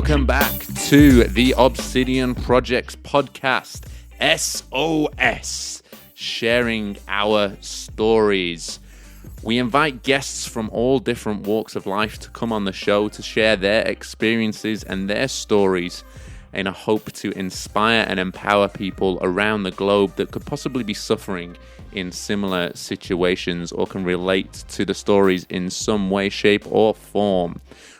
welcome back to the Obsidian Projects Podcast SOS, sharing our stories. We invite guests from all different walks of life to come on the show to share their experiences and their stories in a hope to inspire and empower people around the globe that could possibly be suffering in similar situations or can relate to the stories in some way, shape, or form.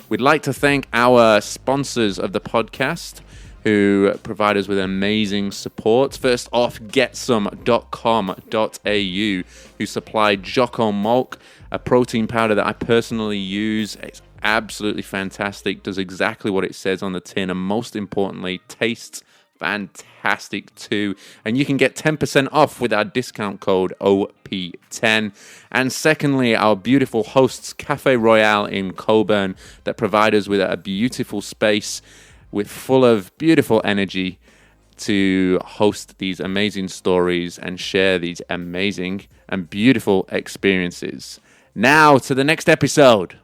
We'd like to thank our sponsors of the podcast who provide us with amazing support. First off, getsome.com.au, who supply Jocko Malk, a protein powder that I personally use. It's absolutely fantastic, does exactly what it says on the tin, and most importantly, tastes fantastic too. And you can get 10% off with our discount code OP10. And secondly, our beautiful hosts, Cafe Royale in Coburn, that provide us with a beautiful space with full of beautiful energy to host these amazing stories and share these amazing and beautiful experiences. Now to the next episode.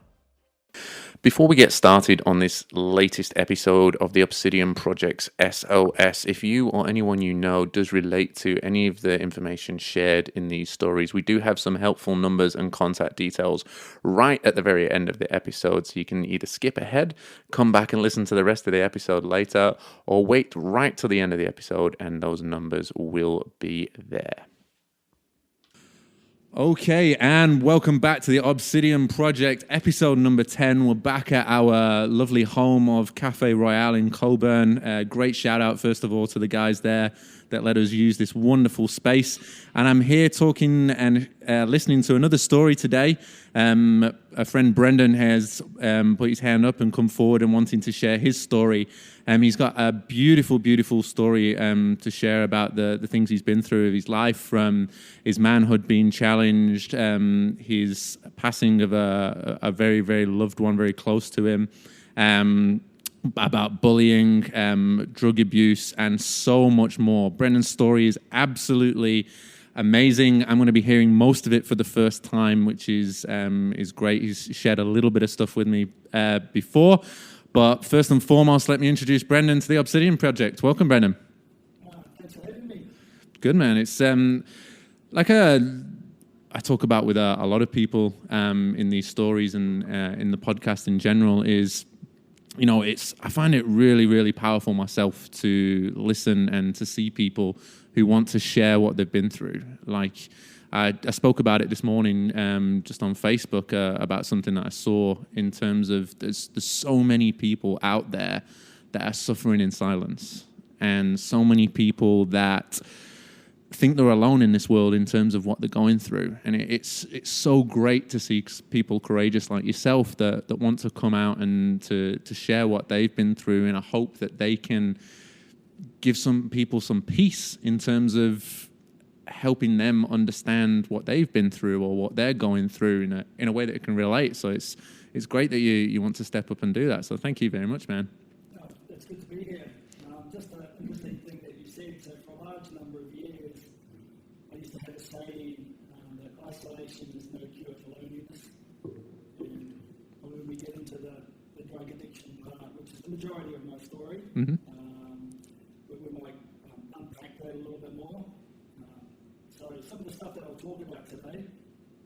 Before we get started on this latest episode of the Obsidian Projects SOS, if you or anyone you know does relate to any of the information shared in these stories, we do have some helpful numbers and contact details right at the very end of the episode, so you can either skip ahead, come back and listen to the rest of the episode later, or wait right till the end of the episode and those numbers will be there. Okay, and welcome back to the Obsidian Project, episode number 10. We're back at our lovely home of Cafe Royale in Coburn. Great shout out, first of all, to the guys there that let us use this wonderful space. And I'm here talking and listening to another story today. A friend, Brendon, has put his hand up and come forward and wanting to share his story. He's got a beautiful, beautiful story to share about the things he's been through of his life, from his manhood being challenged, his passing of a very, very loved one, very close to him, about bullying, drug abuse, and so much more. Brendon's story is absolutely amazing. I'm going to be hearing most of it for the first time, which is great. He's shared a little bit of stuff with me before. But first and foremost, let me introduce Brendon to the Obsidian Project. Welcome, Brendon. Thanks for having me. Good, man. It's like I talk about with a lot of people in these stories and in the podcast in general is, you know, I find it really, really powerful myself to listen and to see people who want to share what they've been through. Like, I spoke about it this morning just on Facebook about something that I saw in terms of there's so many people out there that are suffering in silence, and so many people that think they're alone in this world in terms of what they're going through. And it's so great to see people courageous like yourself that want to come out and to share what they've been through in a hope that they can give some people some peace in terms of helping them understand what they've been through or what they're going through in a way that it can relate. So it's great that you want to step up and do that. So thank you very much, man. No, it's good to be here. Just an interesting thing that you said. So for a large number of years, I used to have a saying that isolation is no cure for loneliness. And when we get into the drug addiction part, which is the majority of my story, we might unpack that a little bit more. So some of the stuff that I'll talk about today,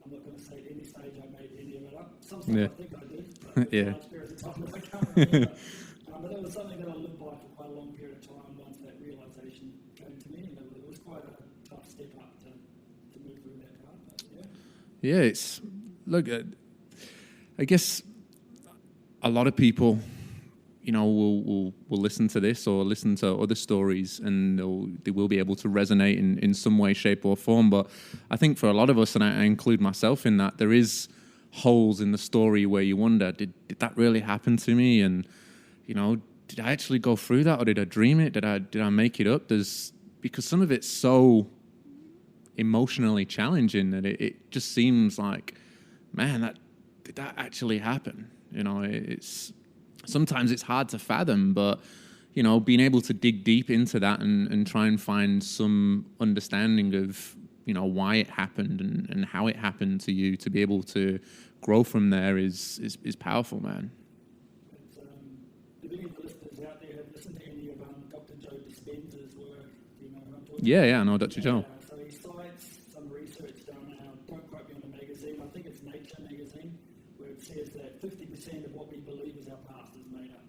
I'm not going to say at any stage I made any of it up. Some stuff I think I did, but large periods of time that I can't remember. But it was something that I lived by for quite a long period of time once that realisation came to me. And it was quite a tough step up to move through that path. Yeah, it's, look, I guess a lot of people, you know, will listen to this or listen to other stories, and they will be able to resonate in some way, shape, or form. But I think for a lot of us, and I include myself in that, there is holes in the story where you wonder, did that really happen to me? And, you know, did I actually go through that, or did I dream it? Did I make it up? Because some of it's so emotionally challenging that it just seems like, man, did that actually happen? You know, sometimes it's hard to fathom, but, you know, being able to dig deep into that and try and find some understanding of, you know, why it happened and how it happened to you, to be able to grow from there is powerful, man. The many of the listeners Yeah, I know Dr. Joe. So he cites some research done now, don't quote me on the magazine, I think it's Nature magazine, where it says that 50% of what we believe is our past is made up,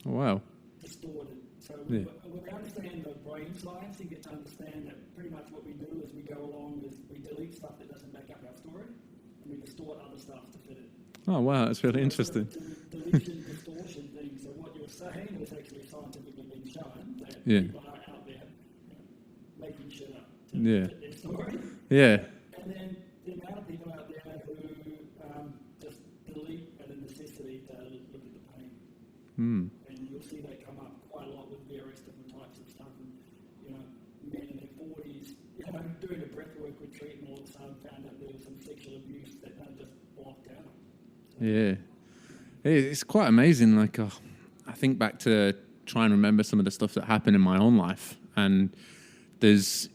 Oh, wow. distorted. So Yeah. when we understand the brain science, you get to understand that pretty much what we do as we go along is we delete stuff that doesn't back up our story, and we distort other stuff to fit it. Oh, wow, that's really interesting. So the deletion, distortion thing, so what you're saying is actually scientifically been shown that Yeah. people are out there making shit up to Yeah. fit their story. Yeah. And then the amount of people out there who just delete at a necessity to look at the pain. And you'll see that come up quite a lot with various different types of stuff. And, men in their 40s, doing a breathwork retreat and all of a sudden found out there was some sexual abuse that they just blocked out. Yeah. It's quite amazing. Like, I think back to try and remember some of the stuff that happened in my own life. And there's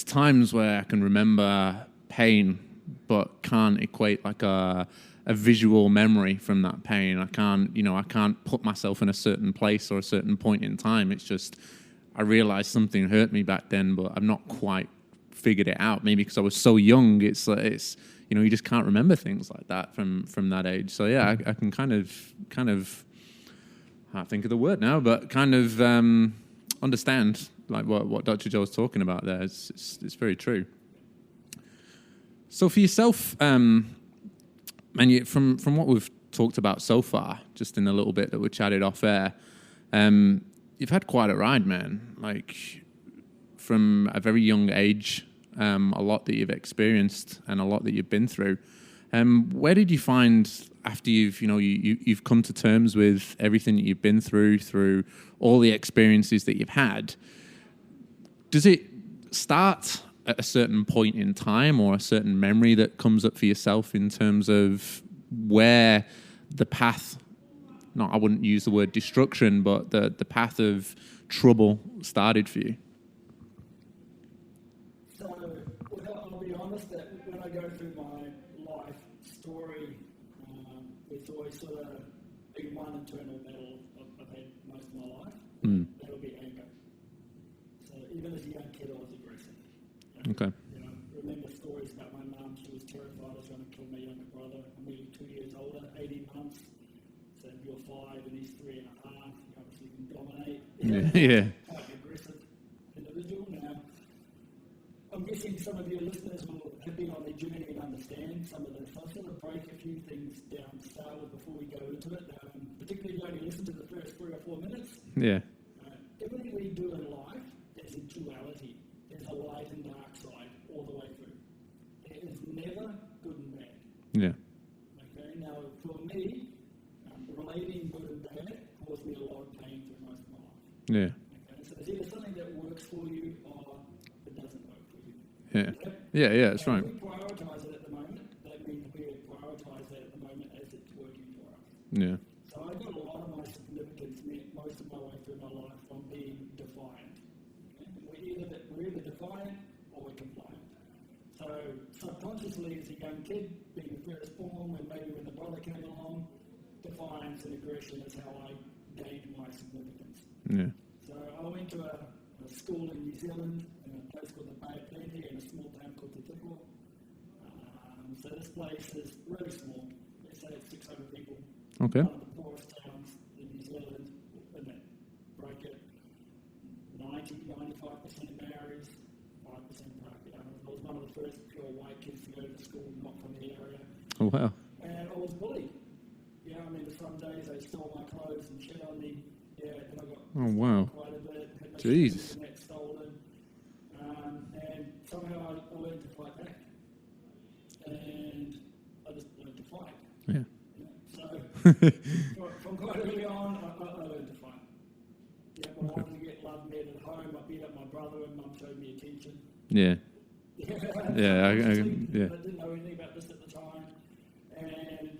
times where I can remember pain, but can't equate like a visual memory from that pain. I can't put myself in a certain place or a certain point in time. It's just, I realized something hurt me back then, but I've not quite figured it out. Maybe because I was so young, it's you just can't remember things like that from that age. So yeah, I can kind of I can't think of the word now, but kind of understand like what Dr. Joe's talking about there. It's very true. So for yourself, from what we've talked about so far, just in the little bit that we chatted off air, you've had quite a ride, man. Like from a very young age, a lot that you've experienced and a lot that you've been through. Where did you find after you've come to terms with everything that you've been through all the experiences that you've had? Does it start at a certain point in time or a certain memory that comes up for yourself in terms of where the path, I wouldn't use the word destruction, but the path of trouble started for you? So, I'll be honest that when I go through my life story, it's always sort of been one internal battle I've had most of my life. That'll be anger. So even as a young kid, I was aggressive. Okay. Remember stories about my mum. She was terrified I was going to kill my younger brother. I'm nearly 2 years older, 18 months. So if you're 5 and he's 3.5, you obviously can dominate. Yeah. Quite an aggressive individual. Now, I'm guessing some of your listeners will have been on their journey and understand some of this. I'll sort of break a few things down to start with before we go into it. Particularly if you only listen to the first 3 or 4 minutes. Yeah. Everything we do in life is a duality. There's a light and dark side all the way through. There is never good and bad. Yeah. Okay, now for me, relating good and bad caused me a lot of pain through most of my life. Yeah. Okay, so there's either something that works for you or it doesn't work for you. Yeah. Okay? Yeah, that's right. If we prioritise it at the moment, that means we prioritise that at the moment as it's working for us. Yeah. So I got a lot of my significance most of my way through my life from being defiant. Okay? We're either defiant or we're compliant. So subconsciously as a young kid, being the firstborn, and maybe when the brother came along, defiance and aggression is how I gained my significance. Yeah. So I went to a school in New Zealand, in a place called the Bay of Plenty, in a small town called Te Tiko. So this place is really small. Let's say it's 600 people. Okay. One of the poorest towns in New Zealand, in that bracket. 95% Maoris, 5% Pākehā. I was one of the first pure white kids to go to school, not from the area. Oh, wow. And I was bullied. Some days they stole my clothes and shit on me. Yeah, and I got quite a bit. Had my Jesus. internet stolen. And somehow I learned to fight back. And I just learned to fight. Yeah. So from quite early on, I learned to fight. Yeah, when I wanted to get love met at home, I beat up my brother and mum showed me attention. Yeah. I didn't know anything about this at the time. And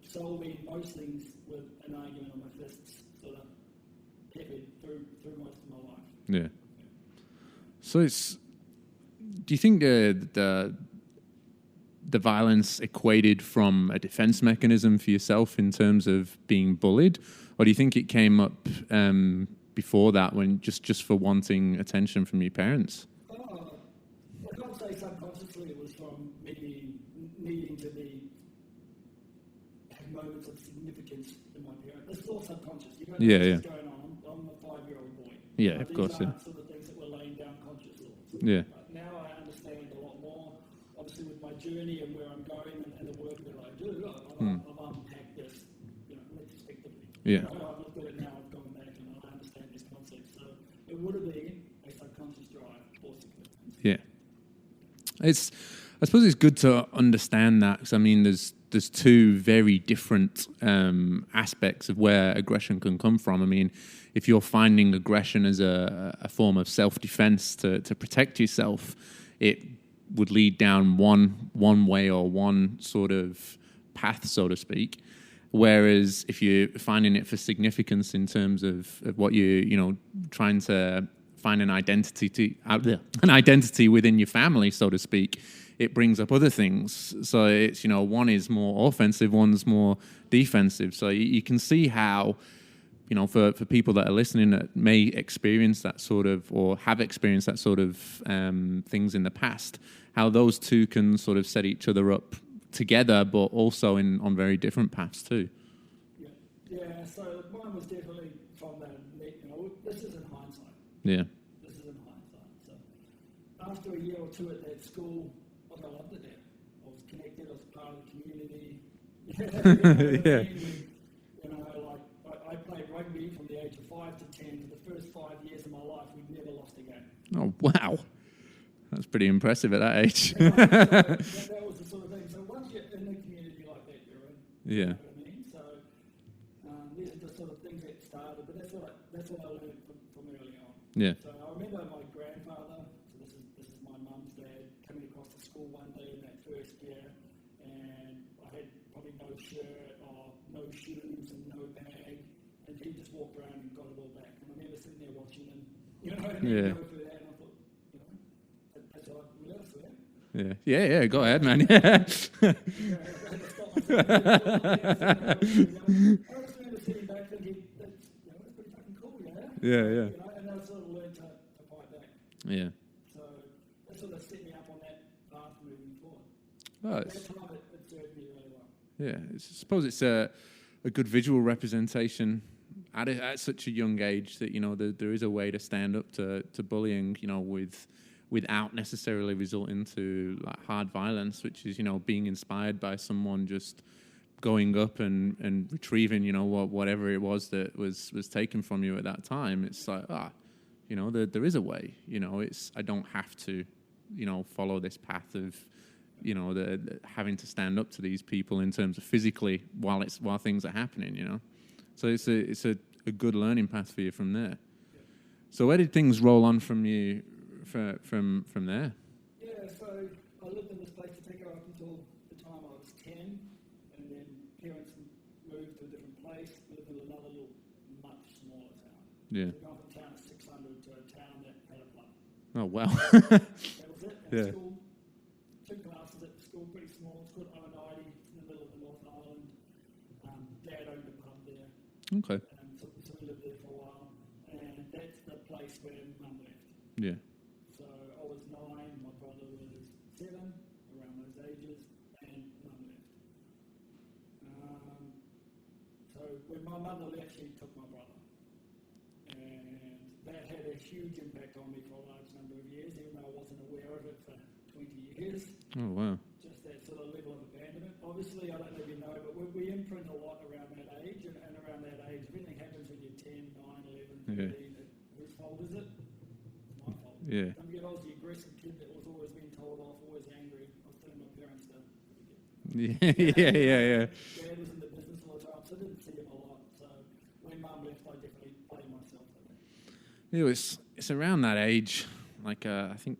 solving most things with an argument on my fists sort of hit me through most of my life. Yeah. So do you think the violence equated from a defense mechanism for yourself in terms of being bullied, or do you think it came up before that, when just for wanting attention from your parents? I can't say subconsciously it was from maybe needing to have moments of significance in my parents. It's all subconscious. You don't know what's going on. I'm a 5-year-old boy. Yeah, of course. These aren't sort of things that we're laying down conscious laws. Yeah. But now I understand a lot more. Obviously, with my journey and where I'm going and the work that I do, I've unpacked this, retrospectively. Yeah. I've looked at it now. I've gone back and I understand this concept. So it would have been a subconscious drive for significance. Yeah. I suppose it's good to understand that, because I mean, there's two very different aspects of where aggression can come from. I mean, if you're finding aggression as a form of self-defense to protect yourself, it would lead down one way or one sort of path, so to speak. Whereas if you're finding it for significance in terms of what you're trying to find an identity within your family, so to speak, it brings up other things. So it's, one is more offensive, one's more defensive. So you can see how, for people that are listening that may experience that sort of, or have experienced that sort of things in the past, how those two can sort of set each other up together, but also on very different paths too. Yeah. So mine was definitely from that. This is in hindsight. Yeah. This is in hindsight. So after a year or two at that school, I loved it there. I was connected. I was part of the community. I played rugby from the age of 5 to 10. For the first 5 years of my life, we'd never lost a game. Oh, wow. That's pretty impressive at that age. That was the sort of thing. So once you're in a community like that, you're in. Yeah. You know what I mean? So these are the sort of things that started, but that's what I learned from early on. Yeah. So I remember my grandfather, so this is my mum's dad, coming across the school one day in that first year, and I had probably no shirt or no shoes and no bag, and he just walked around and got it all back. And I remember sitting there watching him, and go through that, and I thought, that's all I realised for that. Yeah. Go ahead, man. Yeah. I just remember sitting back thinking, that's pretty fucking cool, Yeah. And I sort of learned to fight back. Yeah. So that sort of set me up on that path moving forward. Oh, At that time, it served me really well. Yeah, I suppose it's a good visual representation at such a young age that there is a way to stand up to bullying, without necessarily resorting to like hard violence, which is being inspired by someone just going up and retrieving whatever it was that was taken from you at that time. It's like there is a way. I don't have to follow this path of the having to stand up to these people in terms of physically while things are happening. So it's a good learning path for you from there. So where did things roll on from you from there? Yeah, so I lived in this place to take her up until the time I was 10, and then parents moved to a different place, lived in another little, much smaller town. Yeah. So gone from a town of 600 to a town that had a pub. Oh, wow. That was it. Yeah. School, 2 classes at the school, pretty small. It's called O90, in the middle of the North Island. Dad owned a pub there. Okay. So we lived there for a while, and that's the place where Mum left. Yeah. So I was 9, my brother was 7, around those ages, and Mum left. So when my mother left, she took my brother. And that had a huge impact on me for a large number of years, even though I wasn't aware of it for 20 years. Oh, wow. Just that sort of level of abandonment. Obviously, I don't know if you know, but we imprint a lot around that age, and around that age, if anything happens when you're 10, 9, 11, 15, whose fault is it? My fault. Yeah. I was the aggressive kid that was always being told off, always angry. I was telling my parents to Yeah. Dad was in the business all the time, so I didn't see him a lot. So when Mum left, I definitely blamed myself for that. It's around that age, like I think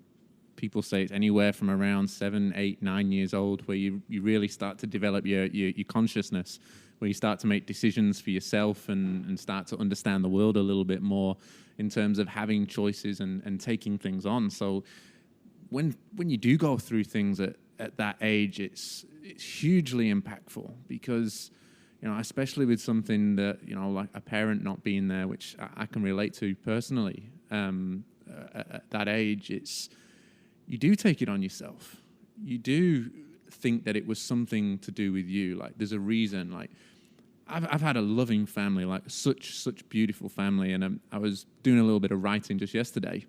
people say it's anywhere from around 7, 8, 9 years old where you really start to develop your consciousness, where you start to make decisions for yourself and start to understand the world a little bit more in terms of having choices and taking things on. So when you do go through things at that age, it's hugely impactful because especially with something that, like a parent not being there, which I can relate to personally. At that age, you do take it on yourself. You do think that it was something to do with you. Like, there's a reason. Like, I've had a loving family, like such beautiful family, and I was doing a little bit of writing just yesterday,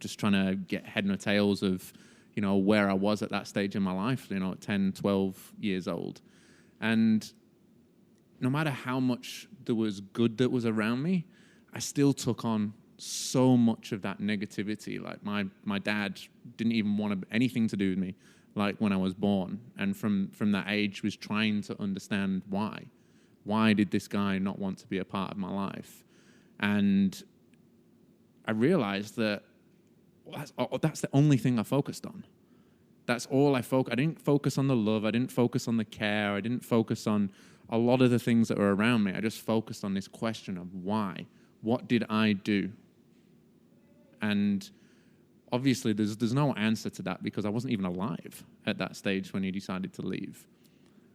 just trying to get head and tails of, where I was at that stage in my life, at 10, 12 years old. And no matter how much there was good that was around me, I still took on so much of that negativity. Like, my dad didn't even want anything to do with me, like when I was born, and from that age was trying to understand why did this guy not want to be a part of my life. And I realized that that's the only thing I focused on. That's all I didn't focus on the love, I didn't focus on the care, I didn't focus on a lot of the things that were around me. I just focused on this question of why. What did I do? And obviously, there's no answer to that, because I wasn't even alive at that stage when he decided to leave.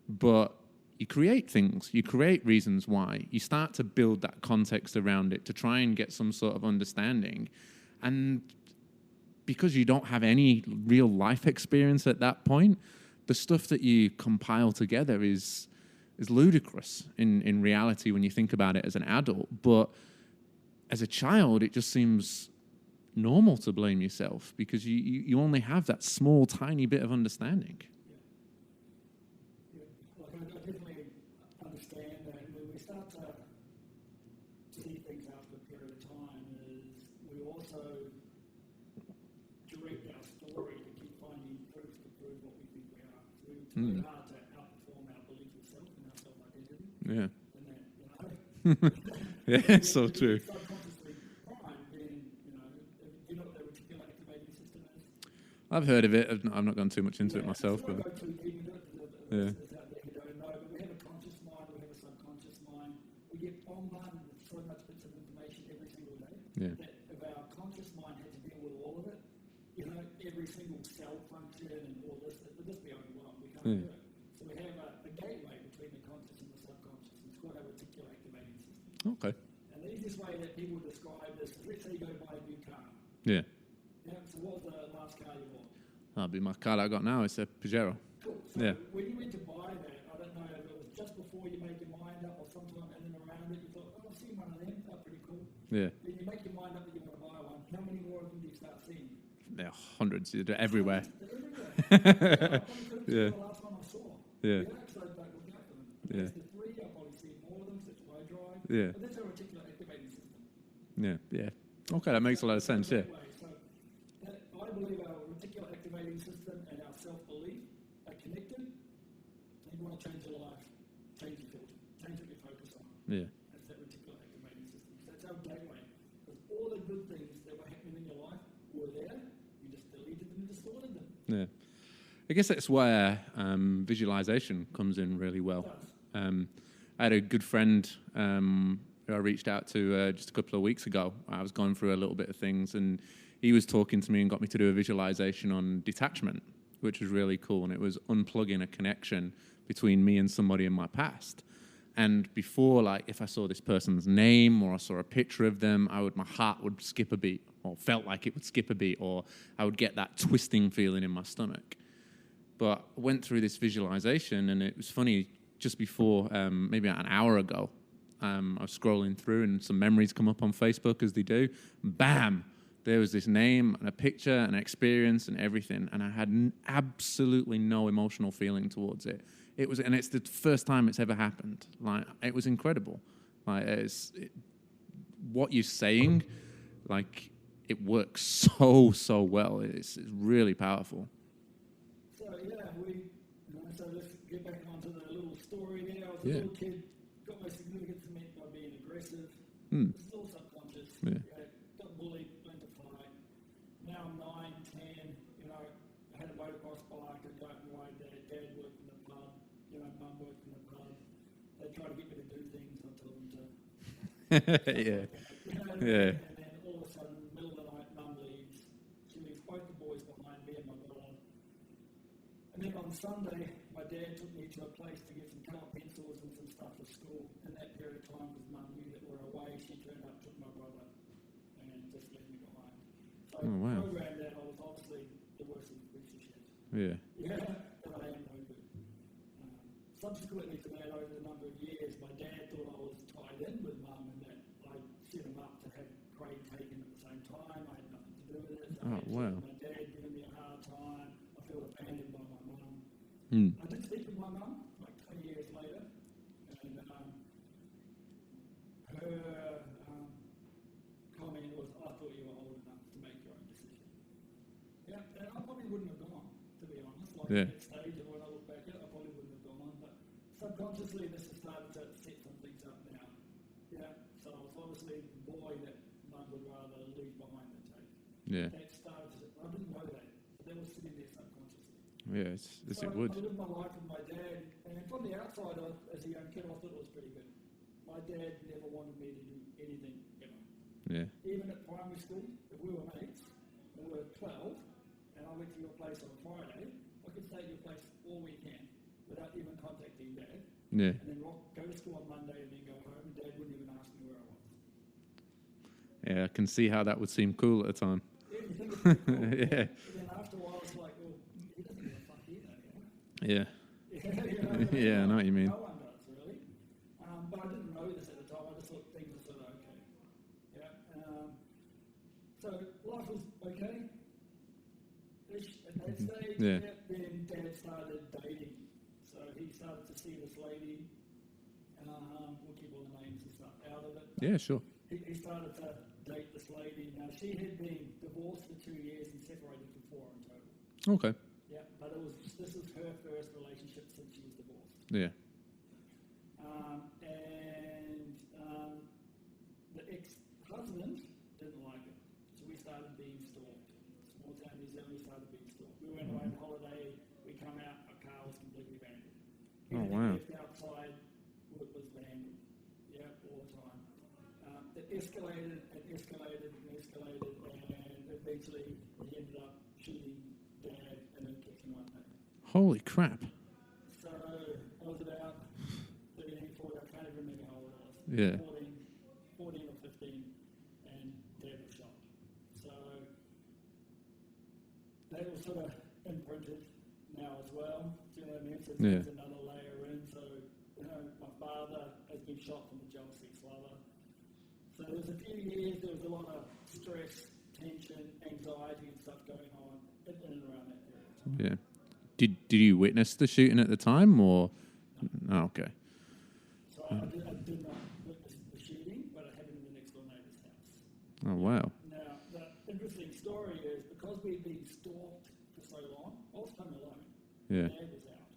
But you create things, you create reasons why. You start to build that context around it to try and get some sort of understanding. And because you don't have any real life experience at that point, the stuff that you compile together is ludicrous in reality when you think about it as an adult. But as a child, it just seems normal to blame yourself, because you only have that small, tiny bit of understanding. Like, I definitely understand that. When we start to see things after a period of time, is we also direct our story to keep finding proofs to prove what we think we are. So it's really hard to outperform our belief of self and our self-identity. Yeah. And that, Yeah, so true. Subconsciously prime being, you know what the reticular activating system is? I've heard of it. I've not gone too much into it myself, So but go too deep into it, yeah. out there who don't know, but we have a conscious mind, we have a subconscious mind. We get bombarded with so much bits of information every single day that if our conscious mind had to deal with all of it, every single cell function and all this, it would just be overwhelmed. We can't do it. So we have a gateway between the conscious and the subconscious. It's called our reticular activating system. Okay. And the easiest way that people describe this is, let's say you go to buy a new car. Yeah. So what was the last car you bought? That'll be my car that I got now. It's a Pajero. Cool. So when you went to buy that, I don't know if it was just before you made your mind up or sometime in and around it, you thought, oh, I've seen one of them, they're pretty cool. Yeah. Then you make your mind up that you want to buy one. How many more of them do you start seeing? There are hundreds. They're everywhere. They're everywhere. Yeah. The last one I saw. Yeah. So I don't look after them. Yeah. The three, I'll probably see more of them, so it's low drive. Yeah. But that's our reticular activating system. Yeah. Okay, that makes a lot of sense. Yeah. So I believe our reticular activating system and our self-belief are connected. So you want to change your life, change your filter, change what you focus on. Yeah. That's that reticular activating system. So that's our gateway. Because all the good things that were happening in your life were there. You just deleted them and distorted them. Yeah. I guess that's where visualization comes in really well. I had a good friend who I reached out to just a couple of weeks ago. I was going through a little bit of things, and he was talking to me and got me to do a visualization on detachment, which was really cool. And it was unplugging a connection between me and somebody in my past. And before, like, if I saw this person's name or I saw a picture of them, my heart would skip a beat, or felt like it would skip a beat, or I would get that twisting feeling in my stomach. But I went through this visualization, and it was funny, just before, maybe an hour ago, I was scrolling through, and some memories come up on Facebook, as they do. Bam! There was this name and a picture and an experience and everything, and I had absolutely no emotional feeling towards it. And it's the first time it's ever happened. Like, it was incredible. Like, what you're saying, like, it works so well. It's really powerful. So so let's get back onto the little story there. I was a little kid, got my significance met by being aggressive. It's all subconscious. Yeah. Got bullied, went to fight. Now I'm 9, 10. I had a motocross bike. I'd go out and ride that. Dad worked in the pub. Mum worked in the pub. They tried to get me to do things. I told them to. Yeah. And then all of a sudden, middle of the night, Mum leaves. She leaves both the boys behind, me and my brother. And then on Sunday, my dad took me to a place to get some colour pencils and some stuff for school. In that period of time, because Mum knew that we were away, she turned up, took my brother, and just left me behind. So programmed that I was obviously the worst of the piece of shit. Yeah. Yeah, but I am no good. Subsequently to that, over a number of years, my dad thought I was tied in with Mum and that I set him up to have Craig taken at the same time. I had nothing to do with it. So my dad giving me a hard time. I felt abandoned by my mum. I did speak with my mum like 20 years later, and her comment was, "I thought you were old enough to make your own decision." Yeah, and I probably wouldn't have gone, to be honest. Like at that stage, and when I look back at it, I probably wouldn't have gone. But subconsciously, this has started to set some things up now. Yeah, so I was obviously the boy that Mum would rather leave behind than take. Yeah. That started to, I didn't know that, but that was sitting there subconsciously. Yeah, So it would. I lived my life with my dad, and from the outside, as a young kid, I thought it was pretty good. My dad never wanted me to do anything ever. Yeah. Even at primary school, if we were mates, and we were 12, and I went to your place on Friday, I could stay at your place all weekend without even contacting Dad. Yeah. And then go to school on Monday and then go home, and Dad wouldn't even ask me where I was. Yeah, I can see how that would seem cool at the time. Yeah, you think it's pretty cool. Yeah. And then after a while, it's like, well, he doesn't give a fuck either, Yeah. Yeah, I know what you mean. No one does, really. But I didn't know this at the time. I just thought things were sort of okay. Yeah. So life was okay-ish at that stage. Yeah. Then Dad started dating. So he started to see this lady. We'll keep all the names and stuff out of it. Yeah, sure. He started to date this lady. Now, she had been divorced for 2 years and separated for 4 in total. Okay. Yeah, but this was her first relationship since she was divorced. Yeah. The ex-husband didn't like it, so we started being stalked. Small town New Zealand, we started being stalked. We went away on holiday, we come out, our car was completely abandoned. Wow. Left outside, it was abandoned. Yeah, all the time. It escalated and escalated and escalated, and eventually he ended up shooting Dad in the kitchen one day. Holy crap. So I was about 13, 14, I can't even remember how old I was. Yeah. 14 or 15, and Dad was shot. So that was sort of imprinted now as well. Do you know what I mean? So there's another layer in. So, my father has been shot from a jealousy lover. So there was a few years, there was a lot of stress, tension, anxiety and stuff going on in and around that period of time. Yeah. Did you witness the shooting at the time, or? No. Oh, okay. So I did not witness the shooting, but it happened in the next door neighbour's house. Oh, wow. Now, the interesting story is, because we'd been stalked for so long, I was home alone. Yeah. Dad was out.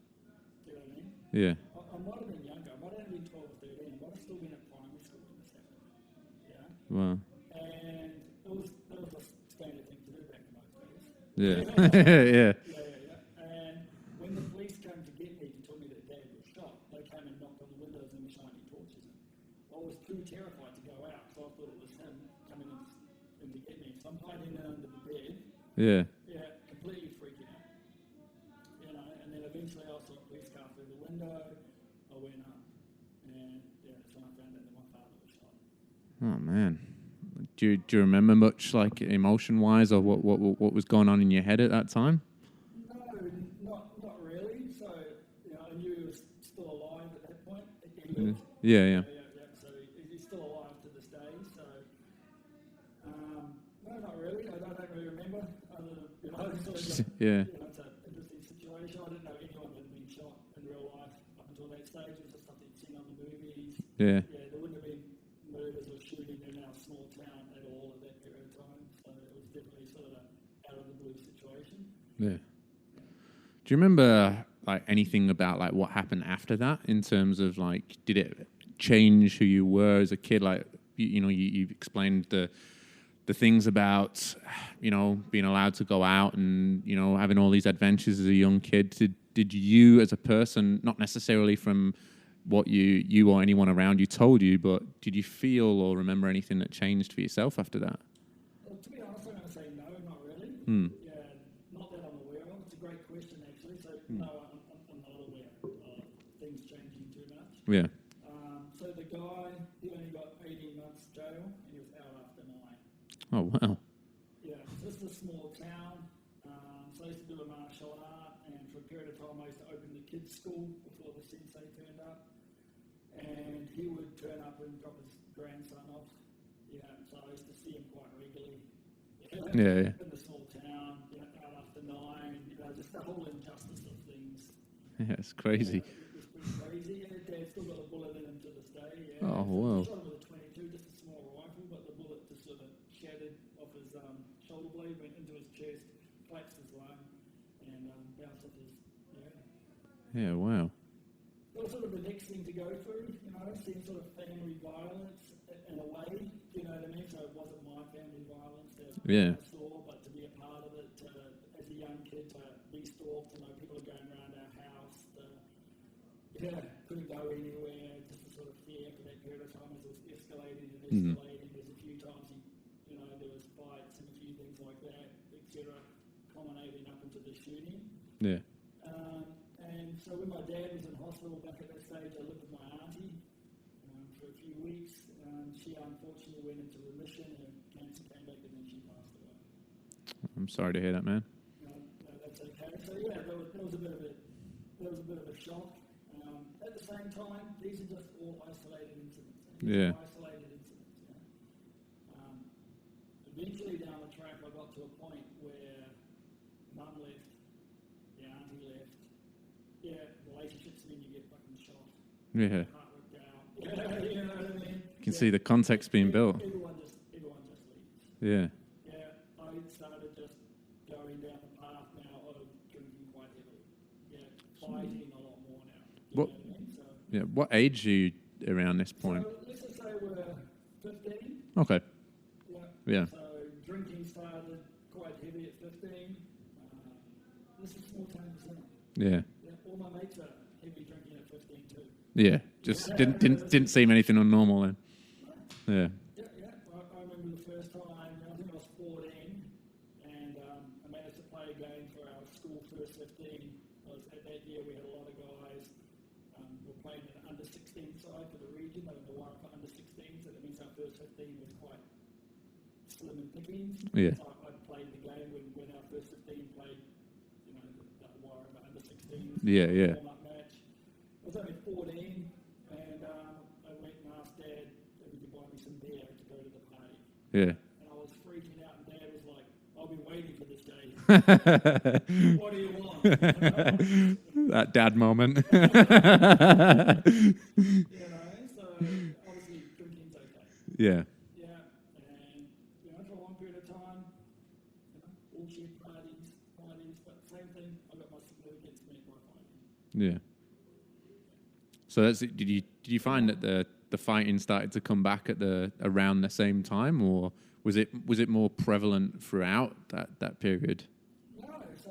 Do you know what I mean? Yeah. I might have been younger. I might have been 12 or 13. I might have still been at primary school when this happened. Yeah. Wow. And that was a standard thing to do back in those days. Yeah. Yeah. And when the police came to get me to tell me that Dad was shot, they came and knocked on the windows and were shining torches. I was too terrified to go out, so I thought it was him coming in to get me. So I'm hiding under the bed. Yeah. Yeah, completely freaking out. And then eventually I saw a police car through the window. I went up, and that's when I found out that my father was shot. Oh man. Do you remember much, like, emotion-wise, or what was going on in your head at that time? No, not really. So I knew he was still alive at that point. Yeah. So he's still alive to this day. So no, not really. I don't really remember. Other than it's an interesting situation. I didn't know anyone had been shot in real life up until that stage. It was just something you'd seen on the movies. Yeah. There wouldn't have been murders or shooting in our small town at all at that period of time. So it was definitely sort of an out of the blue situation. Yeah. Do you remember, like, anything about, like, what happened after that, in terms of, like, did it change who you were as a kid? Like, you explained the things about, being allowed to go out and, having all these adventures as a young kid. Did you as a person, not necessarily from what you or anyone around you told you, but did you feel or remember anything that changed for yourself after that? Well, to be honest, I'm going to say no, not really. Yeah, not that I'm aware of. It's a great question, actually. So, no, I'm not aware Yeah. So the guy, he only got 18 months jail, and he was out after 9. Oh, wow. Yeah, so this is a small town. So I used to do a martial art, and for a period of time I used to open the kids' school before the sensei turned up. And he would turn up and drop his grandson off. Yeah, so I used to see him quite regularly. Yeah. In the small town, out after 9, just the whole injustice of things. Yeah, it's crazy. It was pretty crazy. And Dad's still got a bullet in him to this day. Yeah. Oh, So wow. he shot him with a 22, just a small rifle, but the bullet just sort of shattered off his shoulder blade, went into his chest, collapsed his lung, and bounced off his. Yeah, wow. That was sort of the next thing to go through, seeing sort of family violence in a way, you know what I mean? So it wasn't my family violence that I saw, but to be a part of it, as a young kid, to be stalked, people are going around our house, couldn't go anywhere, just the sort of fear for that period of time as it was escalating and escalating. There's a few times, there was fights and a few things like that, etc., culminating up into the shooting. Yeah. And so when my dad was in hospital back at that stage, I lived with my auntie for a few weeks. She unfortunately went into remission and cancer came back and then she passed away. I'm sorry to hear that, man. No, that's okay. So yeah, that was a bit of a shock. At the same time, these are just all isolated incidents. Isolated incidents. Eventually down the track, I got to a point where Mum left, the auntie left. Yeah, relationships mean you get fucking shot. Yeah. Heart ripped out. You know what I mean? You can see the context being built. Everyone just leaves. Yeah. Yeah, I started just going down the path now of drinking quite heavily. Yeah, fighting a lot more now. You know what I mean? So, yeah. What age are you around this point? so let's just say we're 15. Okay. Yeah. Yeah. So drinking started quite heavy at 15. This is small town Brazil. Yeah. All my mates are heavy drinking at 15 too. Yeah. Just didn't seem anything unnormal then. Yeah. Yeah. I remember the first time, I think I was 14, and I managed to play a game for our school first 15. At that year we had a lot of guys. We were playing an under 16 side for the region, the one for under 16, so that means our first 15 was quite slim and pickings. Yeah. So I played the game when our first 15 played, the wire for under 16. Yeah. Warm-up match. I was only 14, and I went and asked Dad if he could buy me some beer to go to the party. Yeah. And I was freaking out, and Dad was like, "I've been waiting for this day. What do you want?" That dad moment. So obviously drinking's okay. Yeah. Yeah, and for a long period of time, bullshit parties, but same thing. I got my significance met by fighting. Yeah. So that's it. Did you find that the fighting started to come back at around the same time, or was it more prevalent throughout that period? No, so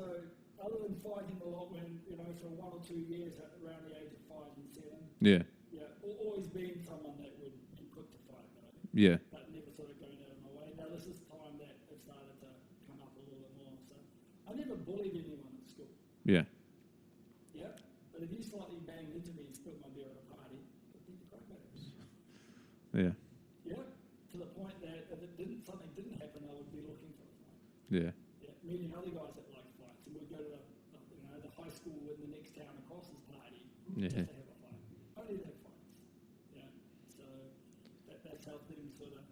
other than fighting a lot when for 1 or 2 years around the age of 5 and 7. Yeah. Yeah, always been someone that would be quick to fight though. Yeah. But never sort of going out of my way. Now this is time that it started to come up a little bit more. So I never bullied anyone at school. Yeah. Yeah, but if you slightly banged into me and spilled my beer at a party, I'd beat the crap out of you. Yeah. Yeah, to the point that if something didn't happen, I would be looking for a fight. Yeah. Yeah, meeting other guys that like fights, and we'd go to the high school in the next town across this party just to have a fight. Only to have fights. Yeah, so that's how things sort of.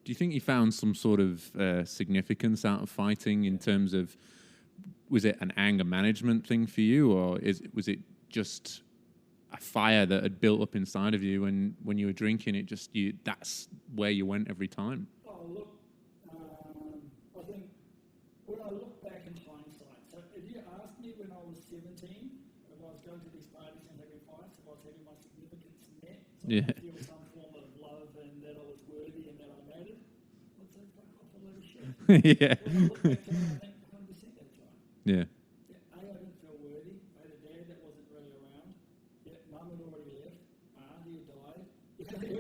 Do you think you found some sort of significance out of fighting in terms of, was it an anger management thing for you, or was it just a fire that had built up inside of you, and when you were drinking, that's where you went every time? Oh, look, I think when I look back in hindsight, so if you asked me when I was 17, if I was going to these parties and having fights, if I was having my significance met, so I feel some form of love and that I was worthy and that I mattered, I'd say, fuck off, a load of shit. Yeah. When I look back and I think 100% that's right. Yeah. I didn't feel worthy. I had a dad that wasn't really around. Mum had already left. My auntie had died.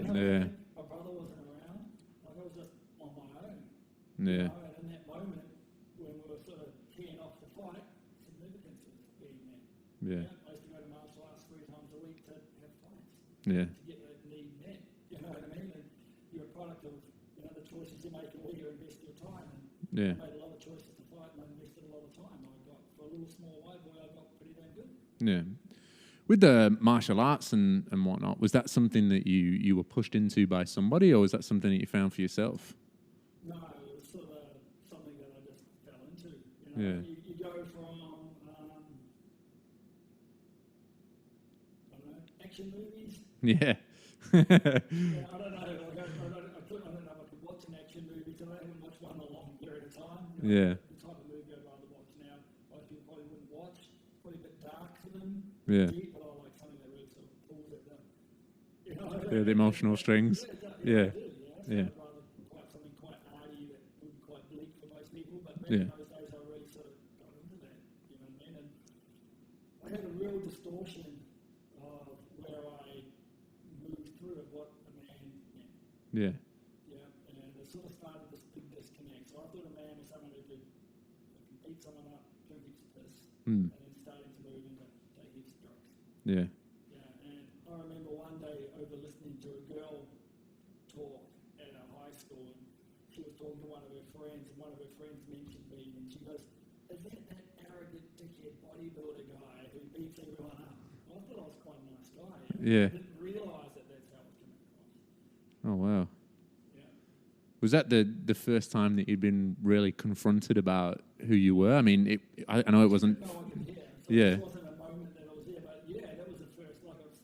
Yeah. My brother wasn't around. I was just on my own. Yeah. And in that moment, when we were sort of teeing off the fight, significance was being met. Yeah. I used to go to martial arts 3 times a week to have fun. Yeah. to get that need met. You know what I mean? And you're a product of the choices you make and where you invest your time. And Yeah. I made a lot of choices to fight, and I invested a lot of time. I got, for a little small white boy, I got pretty damn good. Yeah. With the martial arts and whatnot, was that something that you were pushed into by somebody, or was that something that you found for yourself? No, it was sort of something that I just fell into. Yeah. You go from I don't know, action movies. Yeah. Yeah, I don't know. I don't know if I could watch an action movie today. I haven't watched one in a long period of time. Yeah. The type of movie I'd rather watch now, most people probably wouldn't watch. Probably a bit dark for them. Yeah. Deep, but I like something that really sort of pulls at them. Yeah, the emotional strings. Yeah. I do, Yeah. So I'd rather quite something quite arty that would be quite bleak for most people. But back Yeah. in those days, I really sort of got into that. You know what I mean? And I had a real distortion of where I moved through it, what a man meant. Yeah. Yeah, and it sort of started this big disconnect. So I thought a man was someone who could beat someone up, drink heaps of piss, and then starting to move into take heaps of drugs. Yeah. Yeah, and I remember one day over listening to a girl talk at our high school, and she was talking to one of her friends, and one of her friends mentioned me, and she goes, "Is that arrogant, dickhead bodybuilder guy who beats everyone up?" I thought I was quite a nice guy. Yeah. I didn't realise that that's how it was coming across. Oh wow. Yeah. Was that the first time that you'd been really confronted about who you were? I mean, I know it wasn't. No one could hear. So Yeah. It wasn't a moment that I was there, but yeah, that was the first. Like I was,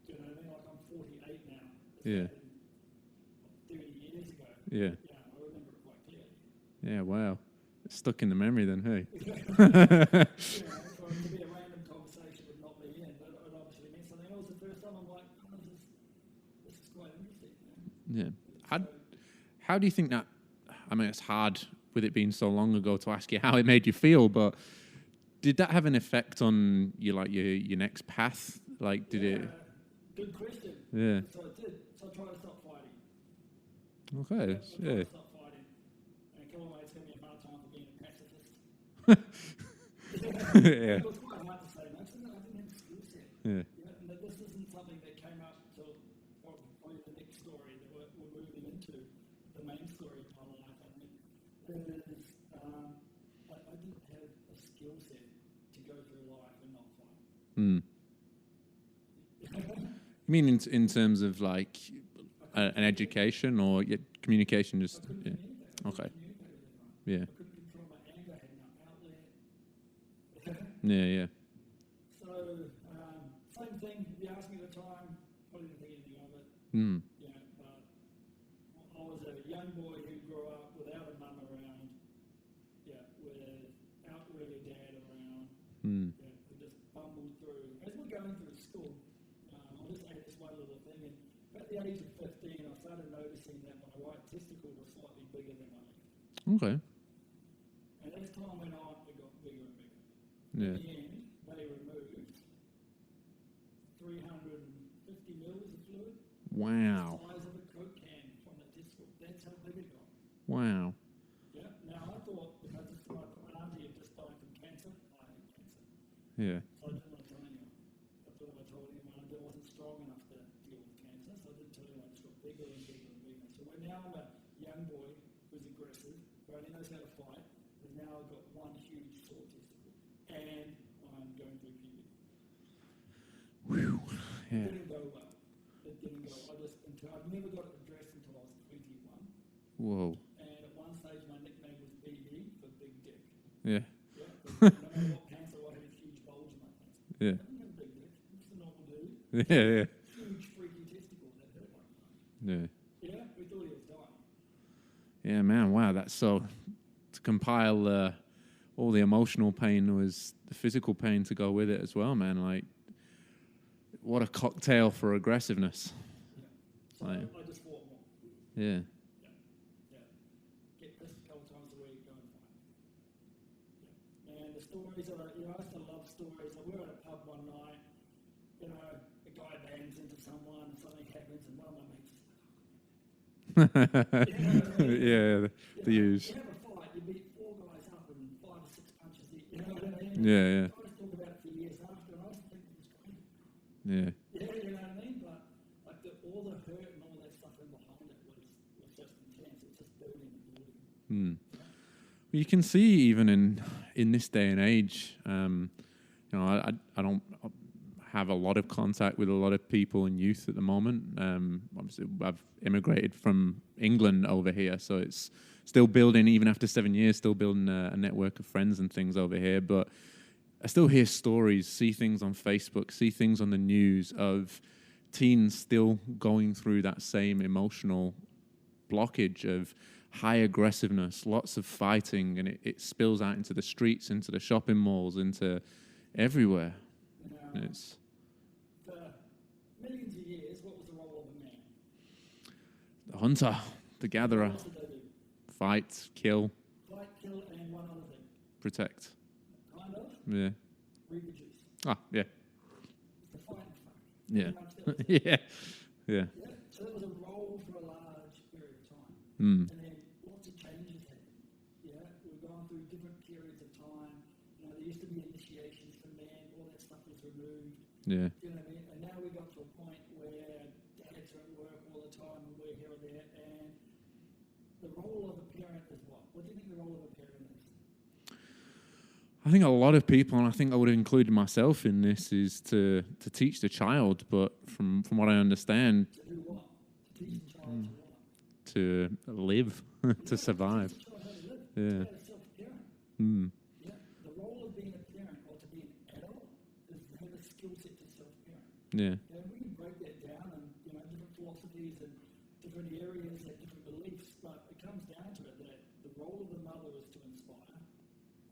like I'm 48 now. Yeah. 30 years ago. Yeah. Yeah, I remember it quite clearly. Yeah. Wow. It's stuck in the memory then, hey. For it to be a random conversation with not me in, but it obviously meant something. That was the first time I'm like, oh, this is quite interesting. Yeah. How do you think that? I mean, it's hard with it being so long ago to ask you how it made you feel, but did that have an effect on your next path? Like, did it? Good question. Yeah. So it did. So I tried to stop fighting. Okay. I tried Yeah. to stop fighting. And a couple of mates gave me a hard time for being a pacifist. Yeah. It was quite hard to say no. I didn't have a skill set. Yeah. And that this isn't something that came up till probably the next story that we're moving into, the main story of my life, I think, is I didn't have a skill set to go through life and not fight. You mean in terms of like an education or communication? Just yeah. Okay. Yeah. I couldn't control my anger, I had no outlet. Yeah. Yeah. So, same thing, if you asked me at the time, probably didn't think anything of it. But I was a young boy who grew up without a mum around, without really a dad around. We just bumbled through. As we're going through school, I'll just add this one little thing. And at the age of 15, I started noticing that my right testicle was slightly bigger than my left. Okay. And as time went on, it got bigger and bigger. Yeah. In the end, they removed 350 mils of fluid. Wow. The size of a Coke can from the testicle. That's how big it got. Wow. Yeah. Now I thought because my auntie had just died from cancer, I had cancer. Yeah. So I didn't want to tell anyone. I thought if I told anyone, I wasn't strong enough to deal with cancer, so I didn't tell anyone. I just got bigger and bigger and bigger. So now I'm a young boy who's aggressive, who only knows how to fight, and now I've got one huge sore testicle. And I'm going through puberty. Whew. It Yeah. didn't go well. It didn't go. I've never got it addressed until I was 21. Whoa. And at one stage, my nickname was BD for Big Dick. Yeah. Yeah. No matter what pants I wore, I had a huge bulge in my pants. Yeah. I didn't have a big dick. I'm just a normal dude. Yeah. Yeah. Huge freaky testicle that hurt like that. Yeah. Yeah. We thought he was dying. Yeah, man. Wow. That's so. To compile all the emotional pain was the physical pain to go with it as well, man. Like, what a cocktail for aggressiveness. Yeah. So Right. I just fought more. Yeah. Yeah. Get pissed a couple times a week, go and fight. Yeah. And the stories are, I used to love stories. Like we were at a pub one night, a guy bangs into someone, and something happens, and one of my mates is Yeah. The use. you have a fight, you beat 4 guys up and 5 or 6 punches each. You know what I mean? Yeah. Yeah. I always talk about it for years after, and I used to think it was crazy. Yeah. Yeah, you know what I mean? But You can see even in this day and age, I don't have a lot of contact with a lot of people and youth at the moment. Obviously, I've immigrated from England over here, so it's still building, even after 7 years, still building a network of friends and things over here. But I still hear stories, see things on Facebook, see things on the news of teens still going through that same emotional blockage of high aggressiveness, lots of fighting, and it spills out into the streets, into the shopping malls, into everywhere. It's for millions of years, what was the role of a man? the hunter, the gatherer, What else did they do? fight, kill, Fight, kill, and one other thing. protect. Kind of. Yeah. Reproduce. Yeah. It's the fight and fuck. Yeah. Pretty much that was it. Yeah. Yeah. So that was a role for a large period of time. Mm. And then lots of changes happened. Yeah. We've gone through different periods of time. There used to be initiations for men, all that stuff was removed. Yeah. You know what I mean? And now we got to a point where dads are at work all the time and we're here or there. And the role of a parent is what? What do you think the role of a parent is? I think a lot of people, and I think I would have included myself in this, is to teach the child. But from what I understand, To do what? To teach the child to what? to live, to survive. Teach the child how to live. Yeah. To self-parent. Mm. Yeah. The role of being a parent or to be an adult is to have a skill set to self-parent. Yeah. And we can break that down and different philosophies and different areas and different beliefs, but it comes down to it that the role of the mother is to inspire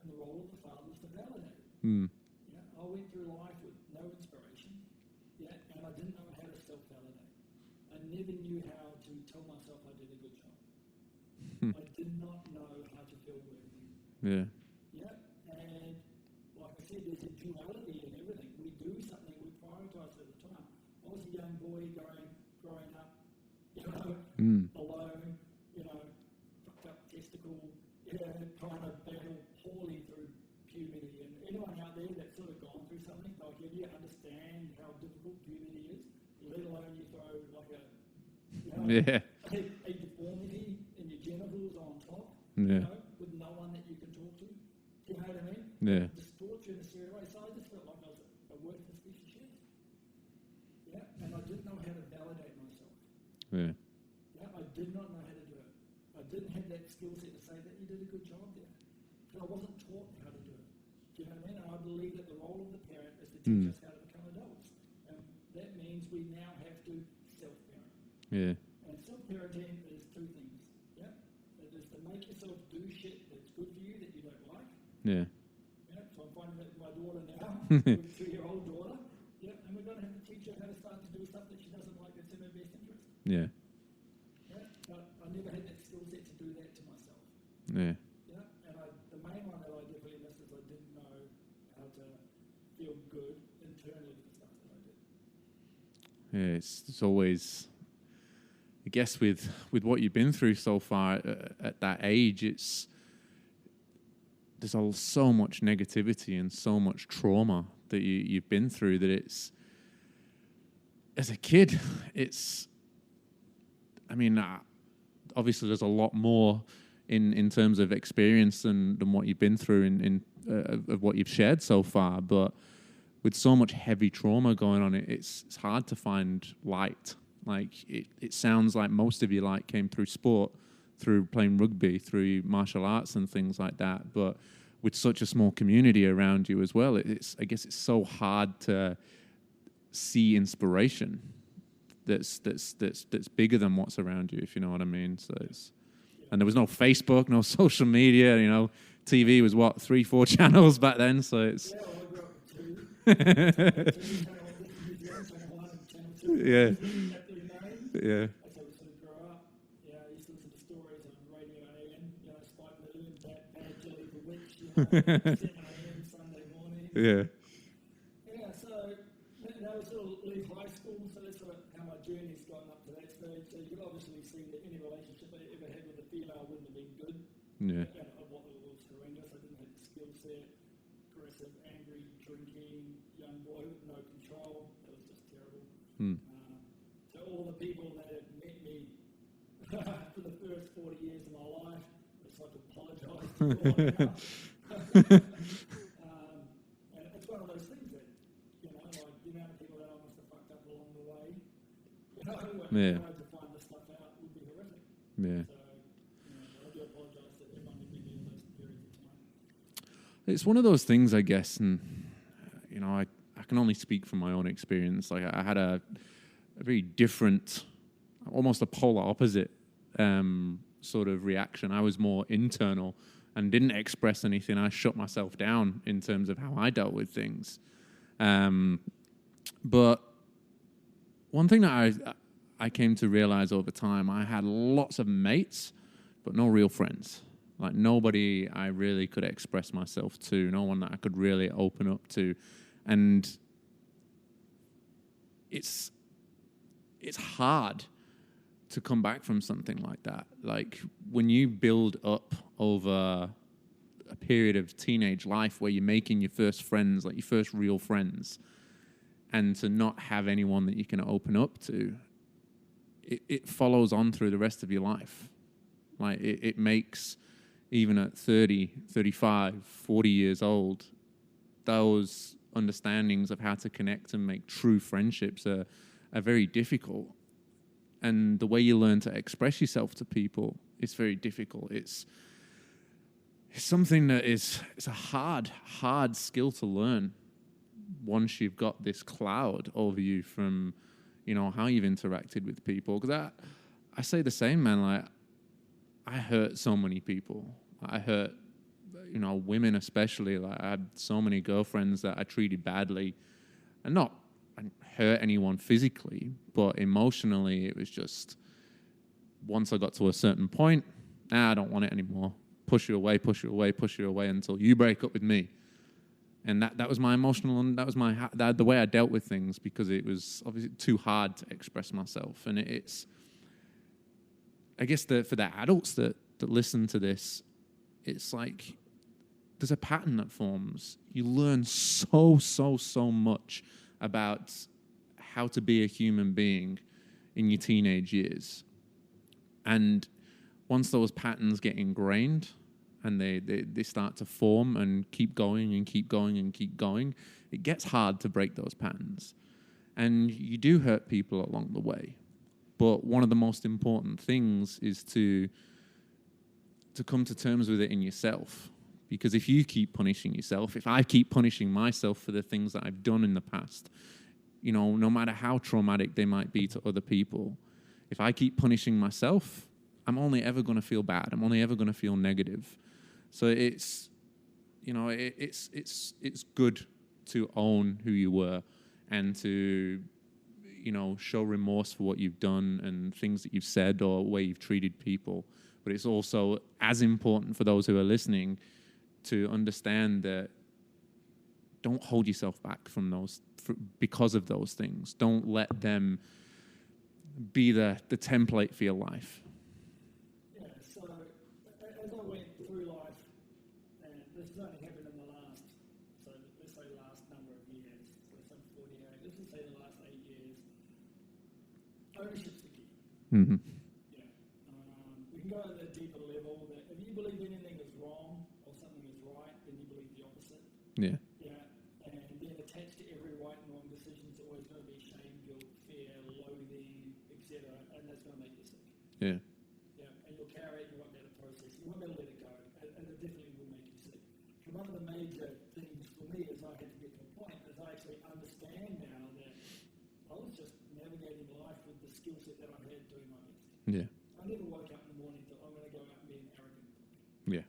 and the role of the father is to validate. Mm. Yeah, I went through life with no inspiration, and I didn't know how to self-validate. I never knew how to tell myself I did a good job. I did not know how to feel worthy. Yeah. Yeah, and like I said, there's a duality in everything. We do something, we prioritize it at the time. I was a young boy growing up, alone, fucked up testicle, trying to battle poorly through puberty. And anyone out there that's sort of gone through something, like if you understand how difficult puberty is, let alone you throw like a deformity in your genitals on top, with no one that you can talk to. You know what I mean? Yeah. Distorts you in a certain way. So I just felt like I was a worthless piece of shit. Yeah, and I didn't know how to validate myself. Yeah. Yeah, I did not know how to do it. I didn't have that skill set to say that you did a good job there. Because I wasn't taught how to do it. Do you know what I mean? And I believe that the role of the parent is to teach us how to become adults. And that means we now have to self-parent. Yeah. And self-parenting is two things. Yeah? It is to make yourself do shit that's good for you that you don't like. Yeah. Yeah, so I'm finding that with my daughter now, with a 2-year-old daughter. Yeah, and we're going to have to teach her how to start to do stuff that she doesn't like that's in her best interest. Yeah. Yeah, but I never had that skill set to do that to myself. Yeah. Yeah, and the main one that I definitely missed is I didn't know how to feel good internally for stuff that I did. Yeah. It's always, I guess, with what you've been through so far at that age, there's so much negativity and so much trauma that you've been through that it's, as a kid, obviously there's a lot more in terms of experience than what you've been through of what you've shared so far, but with so much heavy trauma going on, it's hard to find light. Like it sounds like most of your light came through sport, through playing rugby, through martial arts and things like that. But with such a small community around you as well, I guess it's so hard to see inspiration that's bigger than what's around you, if you know what I mean. So and there was no Facebook, no social media. TV was 3-4 channels back then. So it's Yeah, well, I grew up with 2. Yeah. Yeah. That's how we sort of grew up. Yeah, I used to listen to stories on Radio AM, Spike Lee and Bad Jelly the Witch, 7 AM Sunday morning. Yeah. Yeah, so that was sort of leave high school, so that's sort of how my journey's gotten up to that stage. So you can obviously see that any relationship I ever had with a female wouldn't have been good. Yeah. It was horrendous. I didn't have the skill set. Aggressive, angry, drinking, young boy with no control. It was just terrible. So all the people that had met me for the first 40 years of my life were almost like apologise to you all now. And it's one of those things that, you know, like the amount of people that I must have fucked up along the way, you know, and trying to find this stuff out would be horrific. Yeah. So, you know, I do apologise to everyone who's been in those periods of time. It's one of those things, I guess, and, you know, I can only speak from my own experience. Like, I had a very different, almost a polar opposite sort of reaction. I was more internal and didn't express anything. I shut myself down in terms of how I dealt with things. But one thing that I came to realize over time, I had lots of mates, but no real friends. Like, nobody I really could express myself to, no one that I could really open up to. And it's hard to come back from something like that. Like, when you build up over a period of teenage life where you're making your first friends, like your first real friends, and to not have anyone that you can open up to, it follows on through the rest of your life. Like, it makes, even at 30, 35, 40 years old, those understandings of how to connect and make true friendships are very difficult. And the way you learn to express yourself to people is very difficult. It's something that it's a hard skill to learn once you've got this cloud over you from, you know, how you've interacted with people. Because I say the same, man. Like, I hurt so many people. I hurt, you know, women especially. Like, I had so many girlfriends that I treated badly, and not hurt anyone physically, but emotionally, it was just, once I got to a certain point, I don't want it anymore. Push you away until you break up with me. And that was my emotional, and that was the way I dealt with things, because it was obviously too hard to express myself. And it's, I guess, for the adults that listen to this, it's like there's a pattern that forms. You learn so much about how to be a human being in your teenage years. And once those patterns get ingrained and they start to form and keep going, it gets hard to break those patterns. And you do hurt people along the way. But one of the most important things is to come to terms with it in yourself. Because if you keep punishing yourself, if I keep punishing myself for the things that I've done in the past, you know, no matter how traumatic they might be to other people, if I keep punishing myself, I'm only ever going to feel bad. I'm only ever going to feel negative. So it's, you know, it's good to own who you were and to, you know, show remorse for what you've done and things that you've said or way you've treated people. But it's also as important for those who are listening to understand that don't hold yourself back from those because of those things. Don't let them be the template for your life. Yeah, so as I went through life, and this has only happened in the last, so let's say last number of years, so some 48, let's just say the last 8 years, ownership's the key. Mm-hmm. Yeah. We can go at a deeper level that if you believe anything is wrong or something is right, then you believe the opposite. Yeah. Yeah. And then attached to every right and wrong decision is always going to be shame, guilt, fear, loathing, etc. And that's going to make you sick. Yeah. Yeah. And you'll carry it, you won't be able to process it, you won't be able to let it go. And it definitely will make you sick. And one of the major things for me is I had to get to a point is I actually understand now that I was just navigating life with the skill set that I had doing my best. Yeah. I never woke up in the morning and thought, I'm going to go out and be an arrogant. Yeah.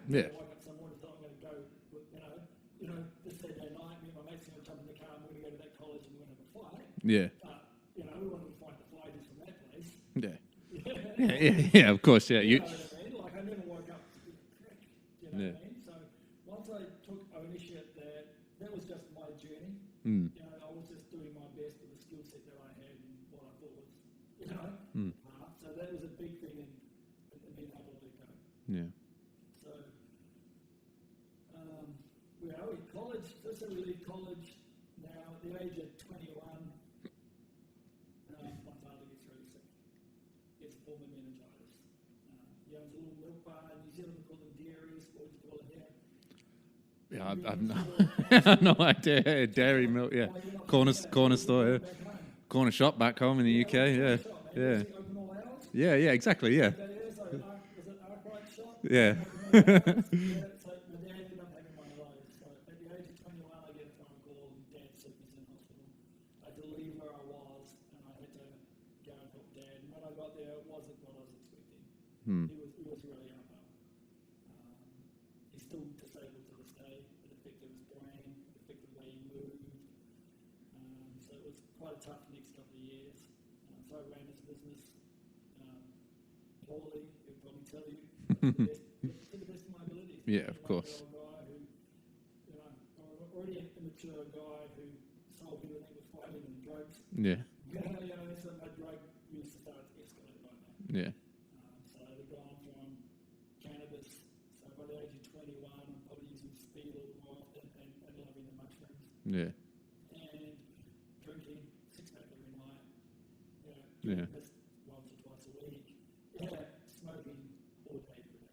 Yeah. I woke up some morning and thought, I'm going to go, you know, this Saturday night, me and my mates are going to jump in the car and we're going to go to that college and we're going to have a fight. Yeah. But, you know, we wanted to fight the fighters from that place. Yeah. Yeah, of course, yeah. You know what I mean? Like, I never woke up to be a prick. You know what I mean? So, once I took ownership that was just my journey. Mm. You know, I was just doing my best with the skill set that I had and what I thought was, you know, so that was a big thing in being able to let go. Yeah. So, where are we? College, just so we leave college now, at the age of 21, my father gets really sick. Gets a form of meningitis. He owns a milk bar. In New Zealand we call them dairies. What would you call it here? Yeah, I've no idea. Dairy milk, yeah. Corner store, yeah. Corner shop back home in the UK, yeah. Yeah. Yeah, exactly, yeah. Was it Arkwright shop? Yeah. So my dad ended up having one of those. So at the age of 21, I get a phone call and Dad said he's in hospital. I had to leave where I was and I had to go and help Dad. And when I got there, it wasn't what I was expecting. He was really unwell. He's still disabled to this day. It affected his brain, it affected the way he moved. So it was quite a tough next couple of years. So I ran his business poorly, he'll probably tell you. To the best of my abilities. Yeah, of course. Guy who, already an immature guy who sold everything with fighting and drugs. Yeah. So my drug use started to escalate right now. Yeah. So they've gone from cannabis. So by the age of 21, I'm probably using speed a little more often and loving the mushrooms. Yeah. And drinking 6-pack every night. Yeah. Once or twice a week. Yeah. Smoking all day every day.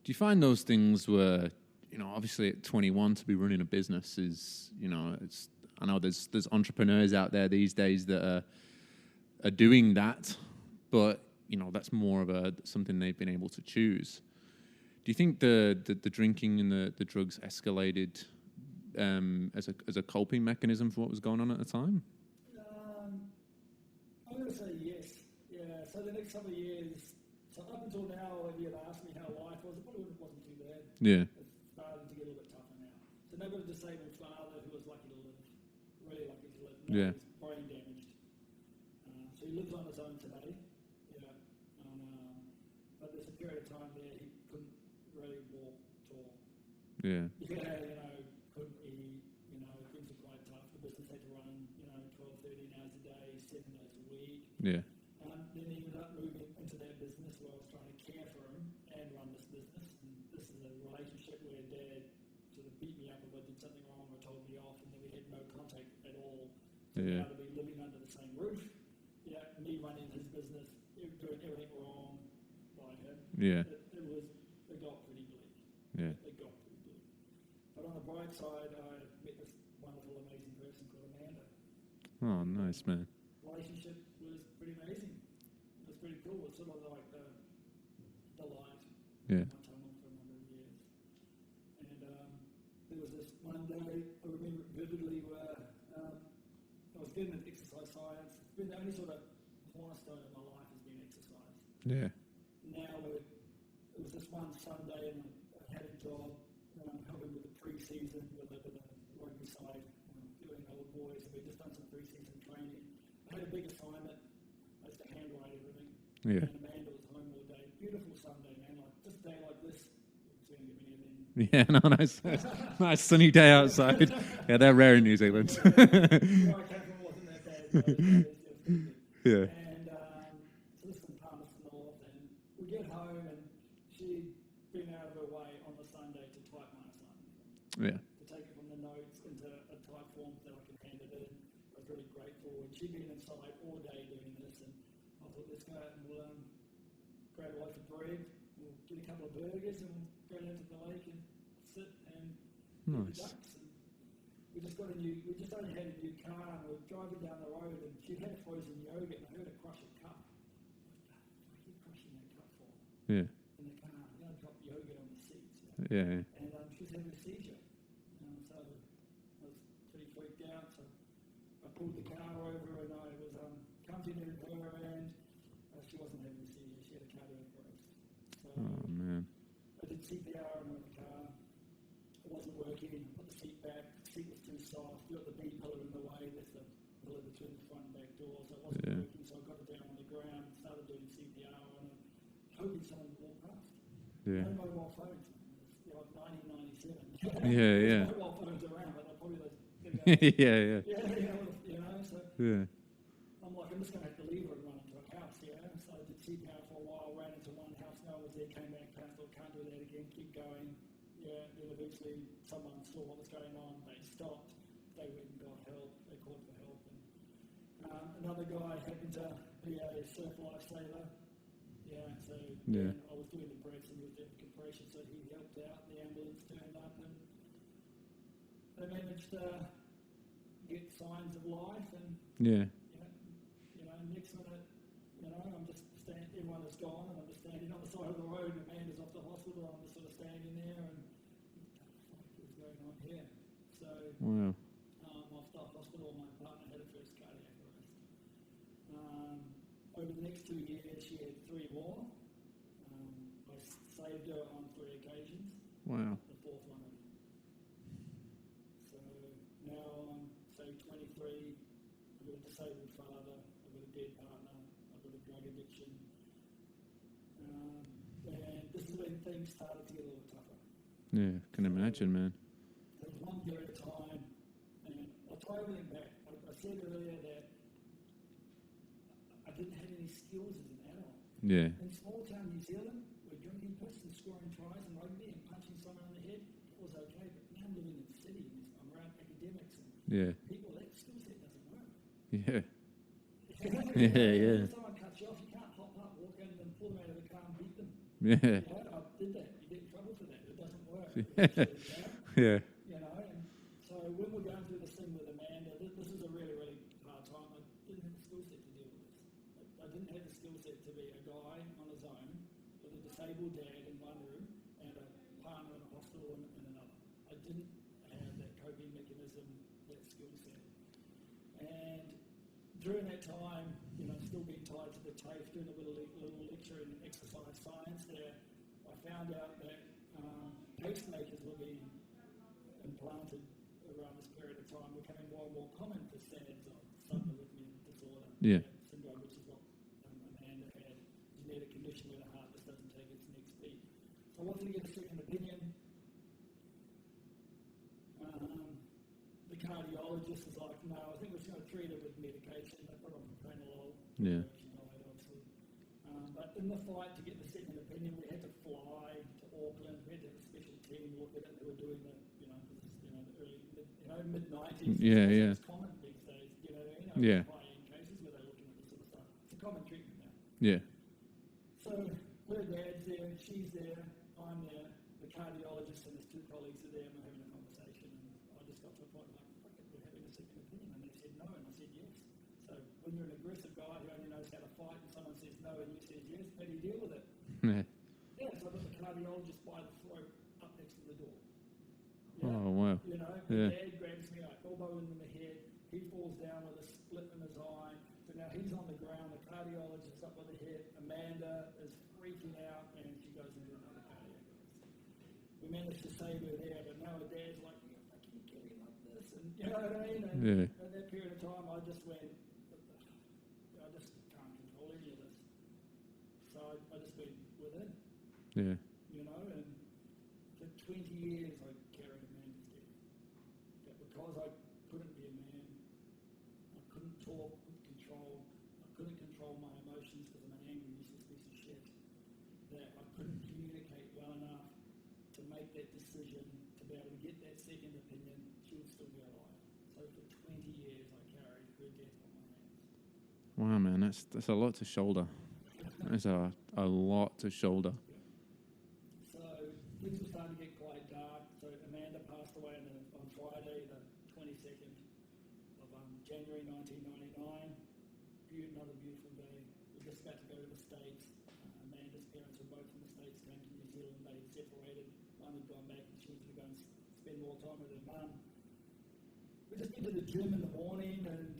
Do you find those things where, obviously at 21 to be running a business is, I know there's entrepreneurs out there these days that are doing that, but that's more of something they've been able to choose. Do you think the drinking and the drugs escalated as a coping mechanism for what was going on at the time? I'm going to say yes. Yeah. So the next couple of years, so up until now, if you had asked me how life was, it probably wasn't too bad. Yeah. It's starting to get a little bit tougher now. So I've got a disabled father who was lucky to live, really lucky to live. Now he's brain damaged. So he lives on his own today. But there's a period of time there he couldn't really walk, talk. Yeah. Couldn't eat. Things were quite tough. The business had to run, 12, 13 hours a day, 7 days a week. Yeah. Then he ended up moving into that business where I was trying to care for him and run this business. And this is a relationship where Dad sort of beat me up if I did something wrong or told me off, and then we had no contact at all. Yeah. To be living under the same roof. Me running his business, doing everything wrong by him. Yeah. It got pretty bleak. Yeah. It got pretty bleak. But on the bright side, I met this wonderful, amazing person called Amanda. Oh, nice, man. Relationship was pretty amazing. It was pretty cool. It's sort of like the light in my tunnel for a number of years. And there was this one day, I remember it vividly, where I was getting into exercise science. It's been the only sort of cornerstone of my life has been exercise. Yeah. Now it was this one Sunday, and I had a job helping with the pre-season with the rugby side, doing old boys. We'd just done some pre-season training. I had a big assignment. I used to handwrite everything. Yeah. And Amanda was home all day. Beautiful Sunday, man. Like just a day like this, it's going to get me anything. Yeah, no, nice sunny day outside. Yeah, they're rare in New Zealand. Where I came from wasn't that bad. Yeah. And so this is in Palmerston North, and we get home, and she'd been out of her way on the Sunday to type my assignment. Yeah. To take it from the notes into a type form that I can hand it in. I was really grateful. And she'd been inside all day doing this, and I thought, let's go out and we'll grab a loaf of bread, we'll get a couple of burgers, and we'll go down to the lake and sit and eat the ducks. And we just only had a new car, and we were driving down the road, and she had frozen yogurt, and I heard her crush a cup. What are you crushing that cup for? Yeah. In the car, I'm going to drop yogurt on the seats. Yeah. And she was having a seizure. So I was pretty freaked out. So I pulled the car over, and I was counting in her, and she wasn't having a seizure. She had a cardiac arrest. So Oh, man. I did CPR in the car. It wasn't working. I put the seat back. The seat was too soft. You got the B pillar in the way. There's the pillar between the front and back door. So it wasn't working. So I got it down on the ground, started doing CPR on it, hoping someone would walk past. Yeah. No mobile phones. It's like 1997. Yeah. There's mobile phones around, but they're probably those. Yeah. So Yeah. I'm like, I'm just going to have to leave her and run into a house. So I did CPR for a while, ran into one house, no one was there, came back, thought, can't do that again, keep going. Then eventually someone saw what was going on, they stopped, they went and got help, they called for help. And another guy happened to be a surf lifesaver. So Yeah. I was doing the breaths and he was doing the compression, so he helped out. The ambulance turned up and they managed to get signs of life. And Yeah. next minute, I'm just standing. Everyone is gone, and I'm just standing on the side of the road. And Amanda's off to hospital. I'm just sort of standing there, and what the fuck is going on here? So Wow. off to hospital. My partner had a first cardiac arrest. Over the next 2 years, she had 3 more. I saved her on 3 occasions. Wow. The 4th one. So now I'm, say, 23. I've got a disabled father. I've got a dead partner. I've got a drug addiction. And this is when things started to get a little tougher. Yeah, can imagine, man. There was one period of time, and I'll tie everything back. I said earlier that I didn't have any skills as an adult. Yeah. In small town New Zealand, we're drinking piss and scoring tries and rugby and punching someone in the head. It was okay, but now I'm living in the city and I'm around academics and Yeah. people, that skill set doesn't work. Yeah. If someone cuts you off, you can't hop up, walk in and pull them out of the car and beat them. Yeah. I did that. You get in trouble for that. It doesn't work. Yeah. And so when we're going through this thing with Amanda, this is a really, really hard time. I didn't have the skill set to deal with this. I didn't have the skill set to be a guy on his own with a disabled dad in one room and a partner in a hospital in another. I didn't have that coping mechanism, that skill set. And during that time, still being tied to the TAFE, doing a little lecture in exercise science there, I found out that pacemakers were being implanted around this period of time, becoming more and more common for SADS, or sudden arrhythmia disorder syndrome, which is what Amanda had, a genetic condition where the heart just doesn't take its next beat. So I wanted to get a second opinion. The cardiologist was like, no, I think we're just going to treat it with medication. They put on propranolol. Yeah. Obviously. But in the fight to get the second opinion, we had to fly to Auckland. We had to have a special team look at it. They were doing the, the early, mid-90s. Yeah. It's common these days, Yeah. high-end cases where they're looking at this sort of stuff. It's a common treatment now. Yeah. So her dad's there, she's there, I'm there, the cardiologist and his 2 colleagues are there, and we're having a conversation, and I just got to a point like, fuck it, we're having a second opinion, and they said no, and I said yes. So when you're an aggressive guy who only knows how to fight, and someone says no, and you say yes, how do you deal with it? Yeah. So I got the cardiologist by the throat up next to the door. Oh, wow. The dad grabs me, like elbow in the head, he falls down with a split in his eye. So now he's on the ground, the cardiologist up with the head, Amanda is freaking out, and she goes into another cardiac arrest. We managed to save her there, but now her dad's like, you're fucking killing like this, and you know what I mean? And at that period of time, I just went, I just can't control any of this. So I just went with it. Yeah. And for 20 years I carried Amanda's death. But because I couldn't be a man, I couldn't talk with control, I couldn't control my emotions because I'm an angry, useless piece of shit, that I couldn't communicate well enough to make that decision, to be able to get that second opinion, she would still be alive. So for 20 years I carried her death on my hands. Wow, man, that's a lot to shoulder. That's a lot to shoulder. So things were starting to get quite dark. So Amanda passed away on Friday, the 22nd of January 1999. Another beautiful day. We just got to go to the States. Amanda's parents were both in the States, came to New Zealand. They separated. One had gone back and she was going to go and spend more time with her mum. We just went to the gym in the morning, and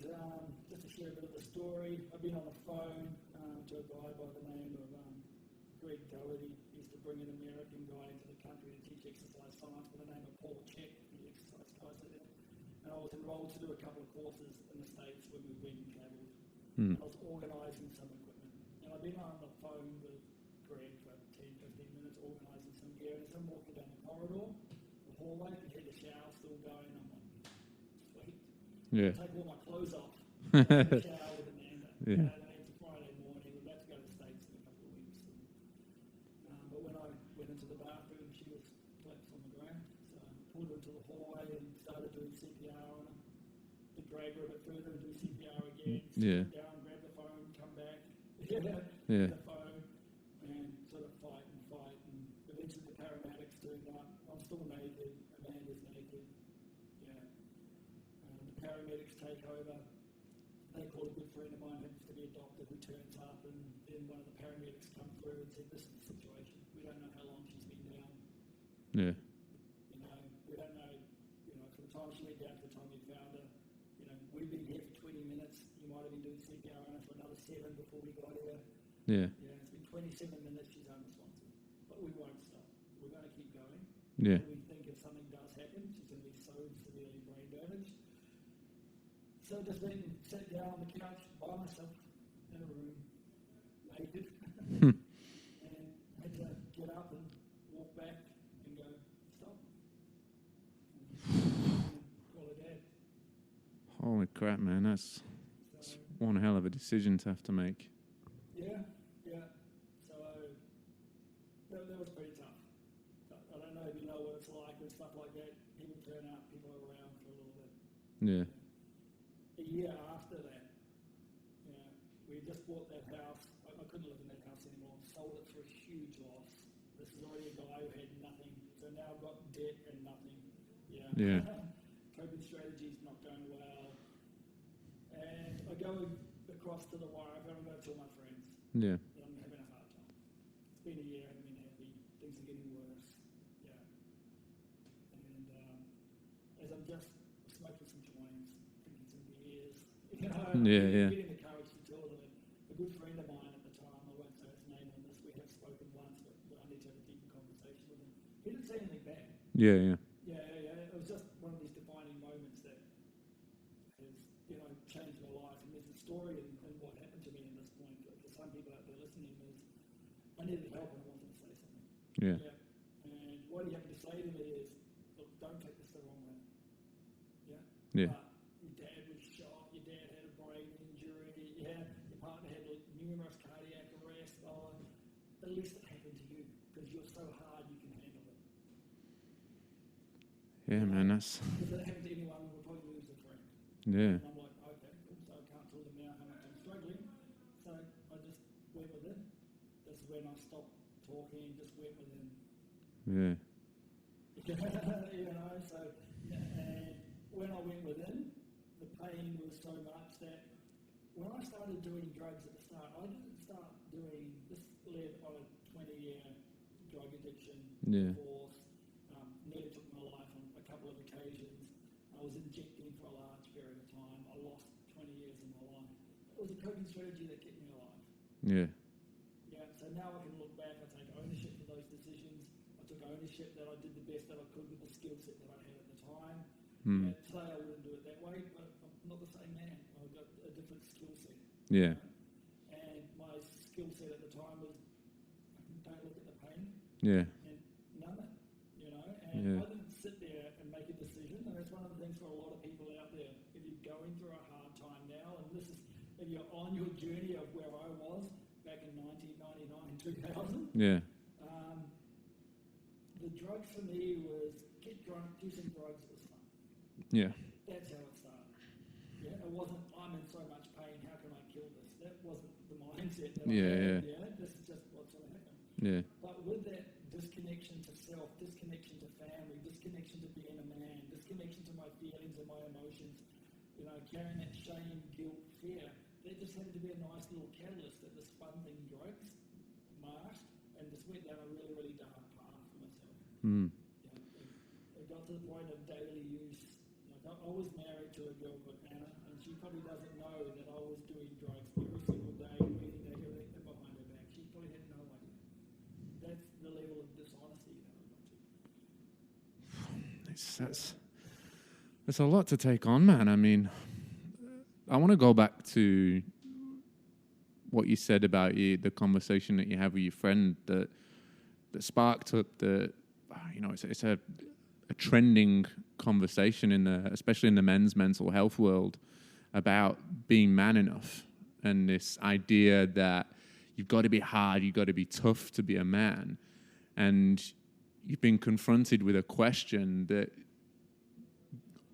just to share a bit of the story, I've been on the phone to a guy by the name of Greg Doherty. He used to bring an American guy into the country to teach exercise science by the name of Paul Check, the exercise guys are there. And I was enrolled to do a couple of courses in the States when we went and travelled. I was organising some equipment. And I've been on the phone with Greg for 10, 15 minutes organising some gear. And as I'm walking down the corridor, the hallway, I could hear the shower still going. I'm like, sweet. Yeah. Take all my clothes off. Shower with Amanda. Yeah. It's a Friday morning. We're about to go to the States in a couple of weeks. But when I went into the bathroom, she was collapsed on the ground. So I pulled her into the hallway and started doing CPR on her. To drag her a bit further and do CPR again. Yeah. Sit down, grab the phone, come back. Yeah. The phone. turned up. I'm still naked. Amanda's naked. Yeah. The paramedics take over. They call a good friend of mine, happens to be a doctor, who turns up, and then one of the paramedics come through and said, "This is the situation. We don't know how long she's been down. Yeah. You know, we don't know. You know, from the time she went down to the time we found her. You know, we've been here for 20 minutes. You might have been doing CPR on her for another 7 before we got here. Yeah. Yeah, it's been 27 minutes. She's unresponsive, but we won't stop. We're going to keep going. Yeah. We think if something does happen, she's going to be so severely brain damaged." So just went and sat down on the couch by myself in a room, naked, and had to get up and walk back and go, "Stop." And call her dad. Holy crap, man. That's one hell of a decision to have to make. Yeah. So that was pretty tough. I don't know if you know what it's like with stuff like that. People turn up, people are around for a little bit. Yeah. A year after that, we just bought that house. I couldn't live in that house anymore. Sold it for a huge loss. This is already a guy who had nothing. So now I've got debt and nothing. Yeah. Coping strategy's not going well. And I go across to the wire. I'm going to tell my friends Yeah. that I'm having a hard time. It's been a year. I haven't been happy. Things are getting worse. Yeah. And as I'm just smoking some joints, drinking some beers, getting the courage to tell them. A good friend of mine at the time, I won't say his name on this, we have spoken once, but I need to have a deeper conversation with him. He didn't say anything bad. Yeah. Yeah. It was just one of these defining moments that has, changed my life. And there's a story in what happened to me in this point. For some people out there listening, is I needed help and I wanted to say something. Yeah. And what he happened to say to me is, "Look, don't take this the wrong way." Yeah. Yeah. Your dad was shot. Your dad had a brain injury. Yeah. Your partner had numerous cardiac arrest. At least it happened to you because you're so hard you can handle it. Yeah, man. That's. If it happened to anyone, we would probably lose a friend. Yeah. And I'm like, okay, cool. So I can't tell them now how much I'm struggling. So I just went with it. That's when I stopped talking, just went with it. Yeah. So and when I went within, the pain was so much that when I started doing drugs at the start, I didn't start doing, this led on a 20-year drug addiction, divorce, nearly took my life on a couple of occasions. I was injecting for a large period of time. I lost 20 years of my life. It was a coping strategy that kept me alive. Yeah. Yeah, so now I can look back, I take ownership for those decisions. I took ownership that I did the best that I could with the skill set that I had at the time. Yeah, today I wouldn't do it that way, but I'm not the same man. I've got a different skill set. Yeah. And my skill set at the time was, don't look at the pain. Yeah. And numb it, And I didn't sit there and make a decision. And that's one of the things for a lot of people out there. If you're going through a hard time now, and this is, if you're on your journey of where I was back in 1999 and 2000, Yeah. the drug for me was get drunk, do some drugs, it was fun. Yeah. That's how it started. Yeah, it wasn't, I'm in so much pain, how can I kill this? That wasn't the mindset that I had. Yeah, this is just what's going to happen. Yeah. But with that disconnection to self, disconnection to family, disconnection to being a man, disconnection to my feelings and my emotions, carrying that shame, guilt, fear, there just happened to be a nice little catalyst that this fun thing, drugs, masked, and just went down a really, really dark path for myself. It got to the point of daily use. I was married to a girl called Anna, and she probably doesn't know that I was doing drugs every single day, reading everything behind her back. She probably had no idea. That's the level of dishonesty that I got to. It's a lot to take on, man. I mean, I want to go back to what you said about the conversation that you have with your friend that sparked up it's a trending conversation especially in the men's mental health world about being man enough and this idea that you've got to be hard, you've got to be tough to be a man. And you've been confronted with a question that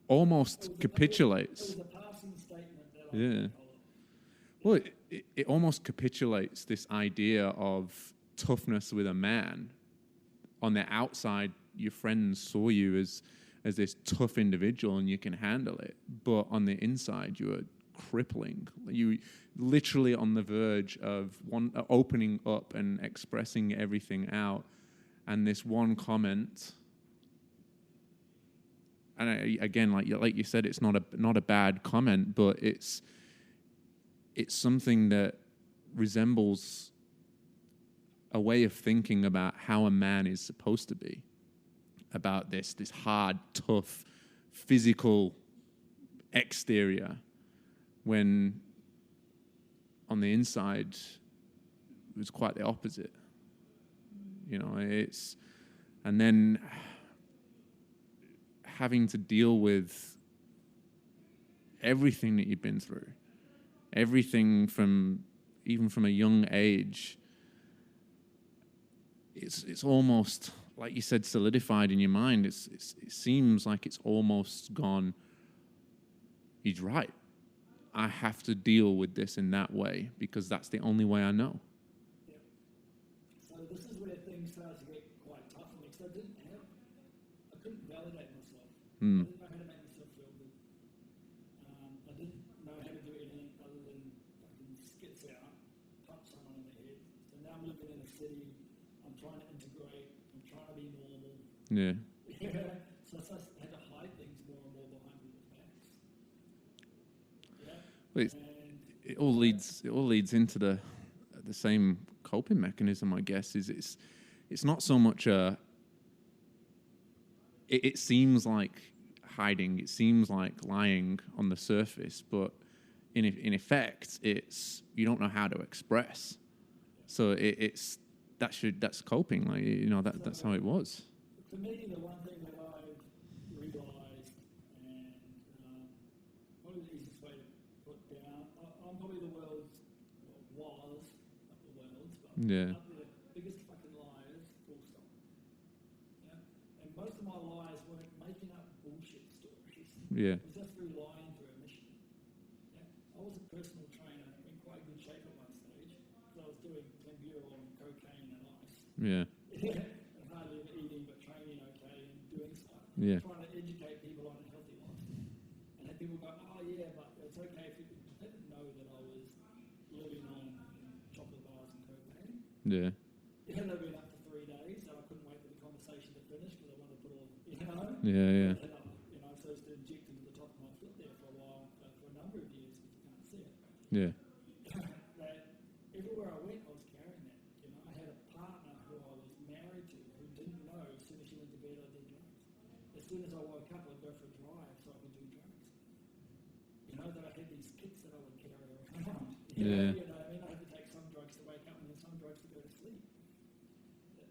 almost capitulates. It was a passing statement that Yeah. Well, it almost capitulates this idea of toughness with a man on the outside, your friends saw you as this tough individual and you can handle it. But on the inside, you were crippling. You literally on the verge of opening up and expressing everything out. And this one comment, and again, like you said, it's not a bad comment, but it's something that resembles a way of thinking about how a man is supposed to be, about this hard, tough, physical exterior, when on the inside it was quite the opposite. And then having to deal with everything that you've been through, everything even from a young age. It's almost, like you said, solidified in your mind. It seems like it's almost gone, he's right. I have to deal with this in that way because that's the only way I know. Yeah. So this is where things start to get quite tough for me because I couldn't validate myself. I didn't know how to make myself feel good. I didn't know how to do anything other than fucking skits out, punch someone in the head. So now I'm living in a city. I'm trying to integrate. I'm trying to be normal. Yeah. So I had to hide things more and more behind people's backs. Yeah. Well, it all leads into the same coping mechanism, I guess. It's not so much it seems like hiding. It seems like lying on the surface, but in effect, it's you don't know how to express. So that's coping. Like that's how it was. For me, the one thing that I've realised, and probably the easiest way to put down, I'm probably the world's Yeah. up the biggest fucking liars, full stop. Yeah? And most of my lies weren't making up bullshit stories. Yeah. It was just through lying through a mission. Yeah? I was a personal trainer in quite good shape at one stage. So I was doing clenbuterol and cocaine and ice. Yeah. And hardly ever eating but training okay and doing stuff. Yeah. Trying to educate people on a healthy lifestyle. And then people go, oh yeah, but it's okay if you didn't know that I was living on chocolate bars and cocaine. Yeah. Yeah, they've been up for 3 days, and I couldn't wait for the conversation to finish because I wanted to put all, Yeah. And I so I to inject into the top of my foot there for a while, for a number of years, because you can't see it. Yeah. That everywhere I went, I was carrying that. I had a partner who I was married to who didn't know as soon as she went to bed I did drugs. As soon as I woke up, I'd go for a drive so I could do drugs. That I had these kits that I would carry around. Yeah. I had to take some drugs to wake up and then some drugs to go to sleep.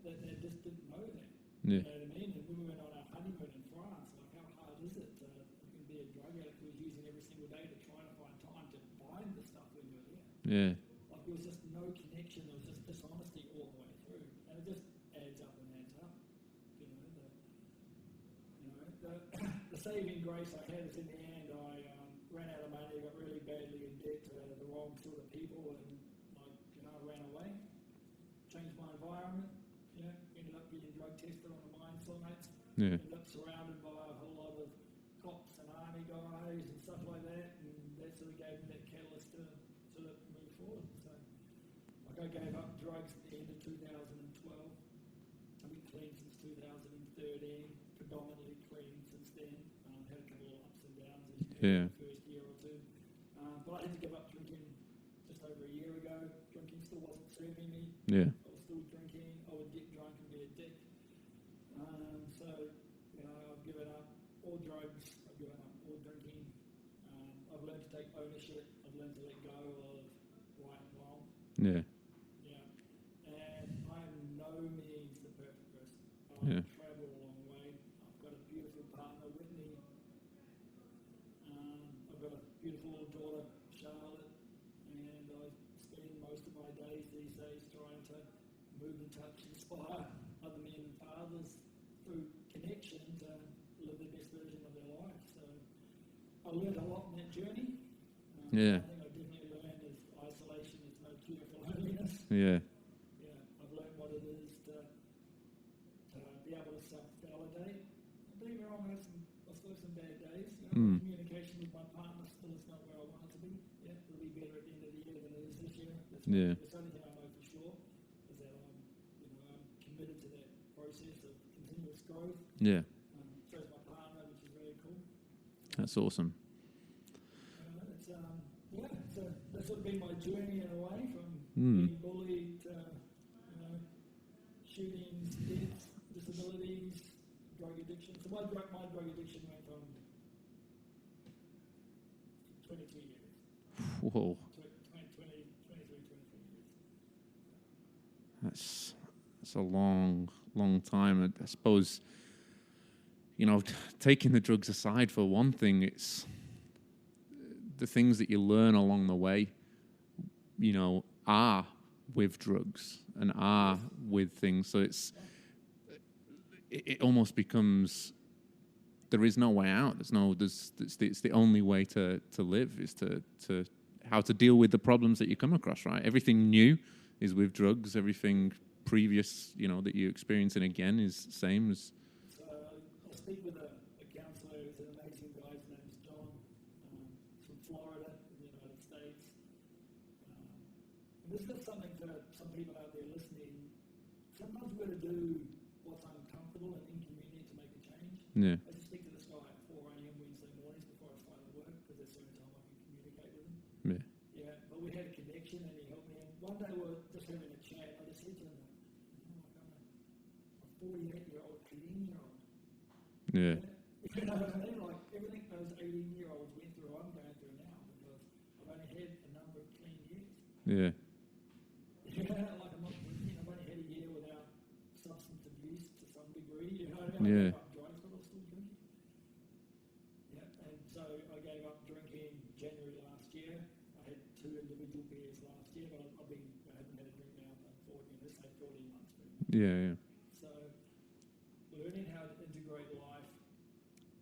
They just didn't know that. Yeah. You know what I mean? And when we went on our honeymoon in France, like how hard is it to be a drug addict who was using every single day to try to find time to find the stuff when you're there? Yeah. Like there was just no connection, there was just dishonesty all the way through. And it just adds up and adds up. The saving grace I had is in the end I ran out of money, got really badly in debt to the wrong sort of people, and I ran away, changed my environment, ended up getting drug tested on the mine sites, ended up surrounded by a whole lot of cops and army guys and stuff like that, and that sort of gave me that catalyst to sort of move forward. So I gave up drugs at the end of 2012. I've been clean since 2013, predominantly clean since then. Had a couple of ups and downs in the first year or two. But I had to give up drinking just over a year ago. Drinking still wasn't serving me. Yeah. I was still drinking. I would get drunk and be a dick. So, I've given up all drugs. I've given up all drinking. I've learned to take ownership. I've learned to let go of right and wrong. Yeah. And I'm no means the perfect person. Yeah. I've traveled a long way. I've got a beautiful partner, Whitney. I've got a beautiful little daughter, Charlotte, and I spend most of my days these days trying to move and touch, inspire other men and fathers through connection to live the best version of their life. So I learned a lot in that journey. Yeah. I think I definitely learned is isolation is no cure for loneliness. Yeah. I've learned what it is to holiday. Don't get me wrong, I still have some bad days. Communication with my partner still is not where I want it to be. Yeah, it'll be better at the end of the year than it is this year. That's the only thing I know for sure is that I'm committed to that process of continuous growth. Yeah. So is my partner, which is very cool. That's awesome. So that's sort of been my journey in a way from being bullied to, shootings, deaths, disabilities, drug addiction. So my drug addiction went from 22 years. Whoa. 23, 24 years. That's a long time. I suppose, taking the drugs aside for one thing, it's the things that you learn along the way, are with drugs and are with things. So it almost becomes, there is no way out. It's the only way to live is to how to deal with the problems that you come across, right? Everything new is with drugs. Everything previous, that you're experiencing again is the same as. So I speak with a counsellor who's an amazing guy. His name is John. From Florida in the United States. And this is something for some people out there listening. Sometimes we've got to do what's uncomfortable and inconvenient to make a change. Yeah. I just speak to this guy at 4 a.m. Wednesday mornings before I start work because that's the only time I can communicate with him. Yeah. Yeah, but we had a connection and he helped me. And one day we were just having a chat. I just said to him, I'm a 48-year-old, 18-year-old. Yeah. You know what I mean? Like everything those 18-year-olds went through, I'm going through now because I've only had a number of clean years. Yeah. Yeah, like I'm not drinking. I've only had a year without substance abuse to some degree. You know what I mean? I gave up drugs, but I was still drinking. Yeah, and so I gave up drinking January last year. I had 2 individual beers last year, but I haven't had a drink now for 14 months. Yeah. So learning how to integrate life,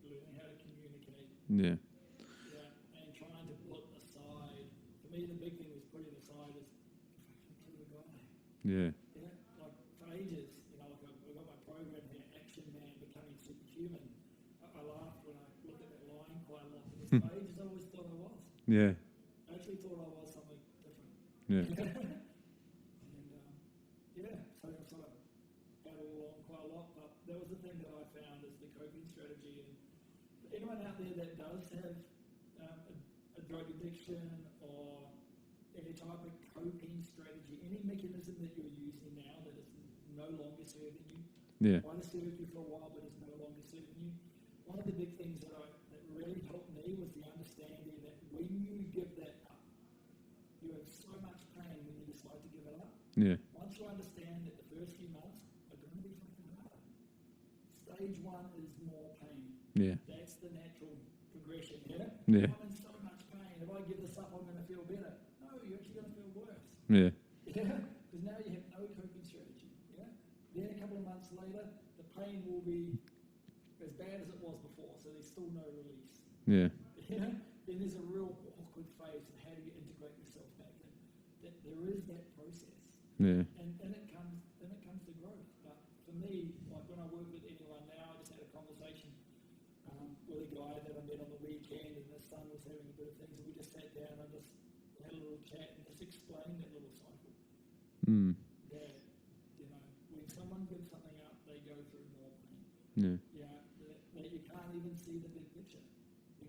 learning how to communicate. Yeah. Yeah, and trying to put aside. For me, the big thing was putting aside is to the guy. Yeah. Yeah, like for ages, like I've got my program here, Action Man Becoming Superhuman. I laughed when I looked at that line quite a lot because for ages I always thought I was. Yeah. I actually thought I was something different. Yeah. And so I sort of battled along quite a lot, but that was the thing that I found is the coping strategy. And for anyone out there that does have a drug addiction or any type of coping strategy, any mechanism that you're using now that is no longer serving you, might have served you for a while but is no longer serving you. One of the big things that really helped me was the understanding that when you give that up, you have so much pain when you decide to give it up. Yeah. Once you understand that the first few months are going to be fucking hard. Stage 1 is more pain. Yeah. That's the natural progression, yeah? Yeah. I'm in so much pain. If I give this up, I'm going to feel better. No, you're actually going to feel worse. Yeah. Yeah? Because now you have no coping strategy, yeah? Then a couple of months later, the pain will be as bad as it was before, so there's still no release. Yeah. Yeah? Then there's a real awkward phase of how do you integrate yourself back in. That there is that process. Yeah. And it comes to growth. But for me, like when I work with anyone now, I just had a conversation with a guy that I met on the weekend, and his son was having a bit of things, and we just sat down and just had a little chat and just explained that little cycle. That, when someone gives something up, they go through more pain. Yeah. That you can't even see the big picture.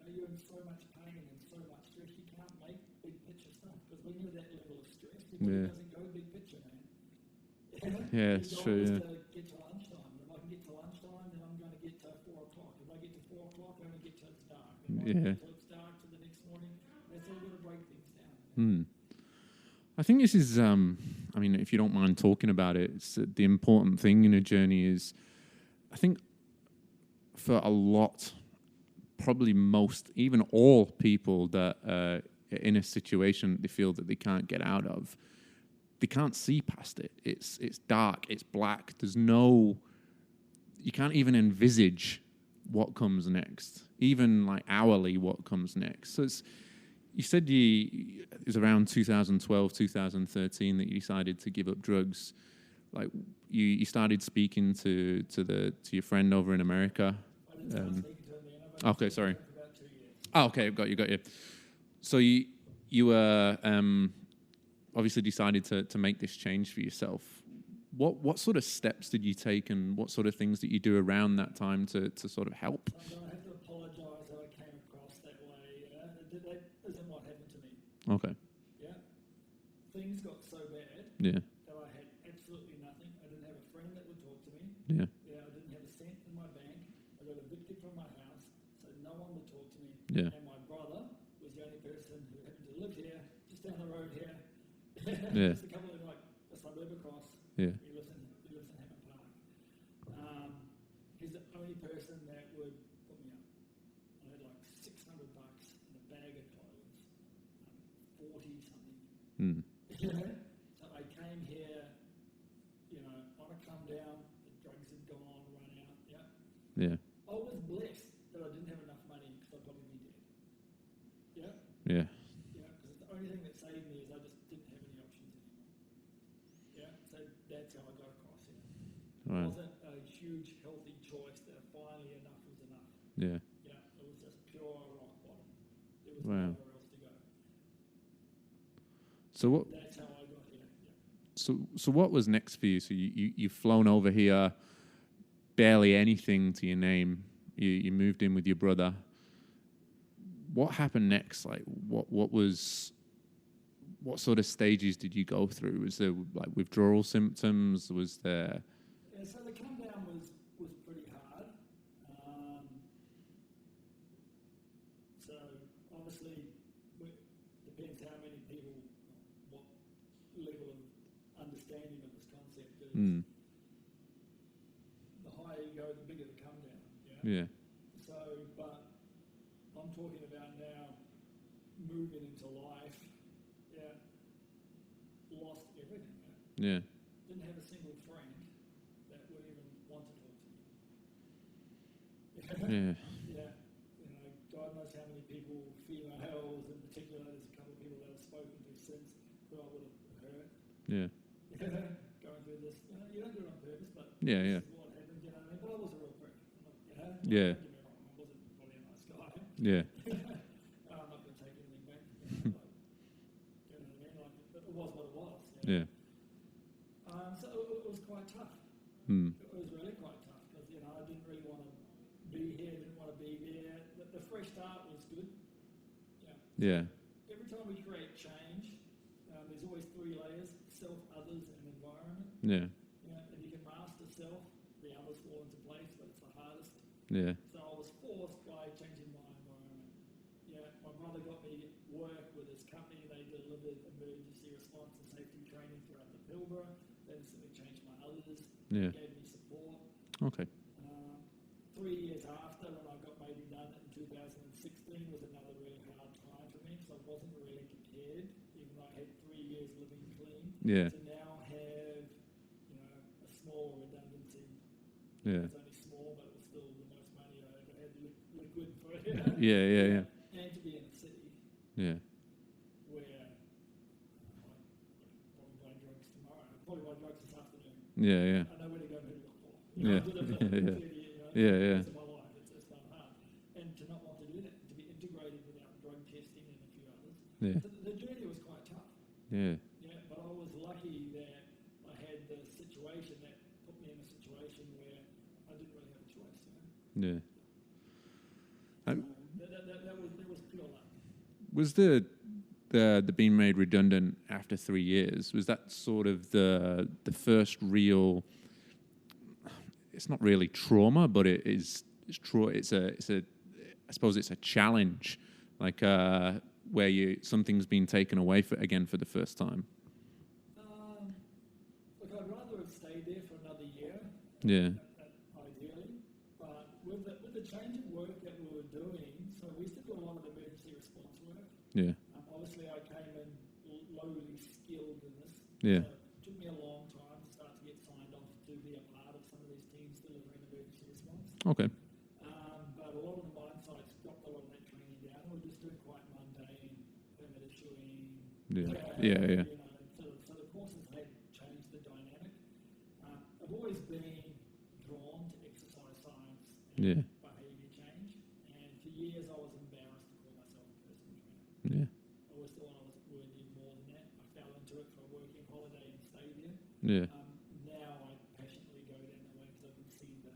You're in so much pain and so much stress, you can't make big picture stuff. Because when you're that level of stress, your body doesn't go big picture, man. Yeah, it's true. Yeah. To get to lunchtime. If I can get to lunchtime, then I'm going to get to 4 o'clock. If I get to 4 o'clock, I'm going to get to it's dark. If I get to it's dark to the next morning, that's all going to break things down. I think this is, if you don't mind talking about it, it's the important thing in a journey is, I think for a lot, probably most, even all people that are in a situation they feel that they can't get out of, they can't see past it. It's dark, it's black. You can't even envisage what comes next, even like hourly what comes next. So you said it was around 2012, 2013 that you decided to give up drugs. like you started speaking to your friend over in America. I didn't start speaking to him then. I've only Okay, sorry. spoken to him for about 2 years. Oh, okay, got you. So you were obviously decided to make this change for yourself. What sort of steps did you take, and what sort of things did you do around that time to sort of help? So I'm going to have to apologise that I came across that way. That isn't what happened to me. Okay. Yeah. Things got so bad Yeah. that I had absolutely nothing. I didn't have a friend that would talk to me. Yeah. Yeah, I didn't have a cent in my bank. I got evicted from my house, so no one would talk to me. Yeah. And my brother was the only person who happened to live here, just down the road here. Yeah. Just a couple of like a suburb across. Yeah. He lives in Hammond Park. He's the only person that would put me up. I had like $600 in a bag of clothes, 40 something. Mm. So I came here, on a come down. The drugs had gone, run out. Yeah. Yeah. I was blessed that I didn't have enough money because I'd probably be dead. Yeah. Yeah. Yeah, because the only thing that saved me is I just didn't have any options anymore. Yeah, so that's how I got across here. Right. It wasn't a huge, healthy choice that finally enough was enough. Yeah. Yeah, it was just pure rock bottom. There was Wow. nowhere else to go. So what? That's how I got here. Yeah. So what was next for you? So you've flown over here, barely anything to your name. You moved in with your brother. What happened next? Like what sort of stages did you go through? Was there like withdrawal symptoms? Was there? Yeah, so the come down was pretty hard. So obviously, depends how many people, what level of understanding of this concept is. Mm. The higher you go, the bigger the come down. Yeah. So, but I'm talking about now moving into life. Yeah. Lost everything. Yeah. Didn't have a single friend that would even want to talk to me. Yeah. Yeah. God knows how many people, females in particular, there's a couple of people that I've spoken to since who I would have hurt. Yeah. Going through this. You don't do it on purpose, but Yeah. Yeah. this is what happened, you know what I mean? But I was a real prick. Yeah. Don't get me wrong, I wasn't probably a nice guy. Yeah. I'm not going to take anything back. You know what I mean? Like, it was what it was. Yeah. So it was quite tough. Mm. It was really quite tough because I didn't really want to be here, didn't want to be there. The fresh start was good. Yeah. Every time we create change, there's always 3 layers: self, others, and environment. Yeah. If you can master self, the others fall into place, but it's the hardest. Yeah. So I was forced by changing my environment. My brother got me work with his company. They delivered emergency response and safety training throughout the Pilbara. They instantly changed my others. Yeah. Gave me support. Okay. 3 years after, when I got made redundant in 2016, was another really hard time for me because I wasn't really prepared, even though I had 3 years living clean. Yeah. To now have, a small redundancy. Yeah. It was only small, but it was still the most money I ever had liquid for it. Yeah. And to be in a city Yeah. where I probably buy drugs tomorrow. I'll probably buy drugs this afternoon. Yeah. I know where to go and who to look for. Yeah. Yeah. Of my life, it's not hard. And to not want to do that, to be integrated without drug testing and a few others. Yeah. So the journey was quite tough. Yeah. Yeah, but I was lucky that I had the situation that put me in a situation where I didn't really have a choice. Yeah. That was pure luck. Was the being made redundant after 3 years, was that sort of the first real? It's not really trauma, but it's a I suppose it's a challenge, like where something's been taken away for the first time. Look, I'd rather have stayed there for another year. Yeah. Ideally, but with the change of work that we were doing, so we used to do a lot of emergency response work. Yeah. Obviously, I came in lowly skilled in this. Yeah. So it took me a long time to start to get signed off to be a part of some of these teams delivering emergency response. Okay. But a lot of the mine sites dropped a lot of that training down. We're just doing quite mundane permit issuing. Yeah. So the courses had changed the dynamic. been drawn to exercise science Yeah. and behaviour change, and for years I was embarrassed to call myself a personal trainer. Yeah. I always thought I was worthy of more than that. I fell into it for a working holiday and stayed there. Yeah. Now I passionately go down that way because I can see the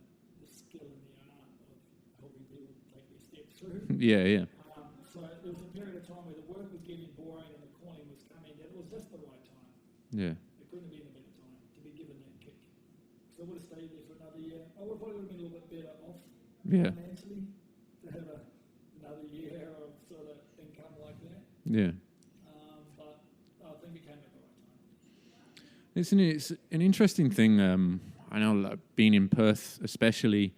skill and the art of helping people take their steps through. Yeah. Yeah. So there was a period of time where the work was getting boring and the coin was coming, and it was just the right time. Yeah. It couldn't have been a better time to be given that kick. So I would have stayed there for another year. I would probably have been a little bit better off financially to have another year of sort of income like that. Yeah. But I think it came at the right time. It's an interesting thing. I know, like, being in Perth, especially,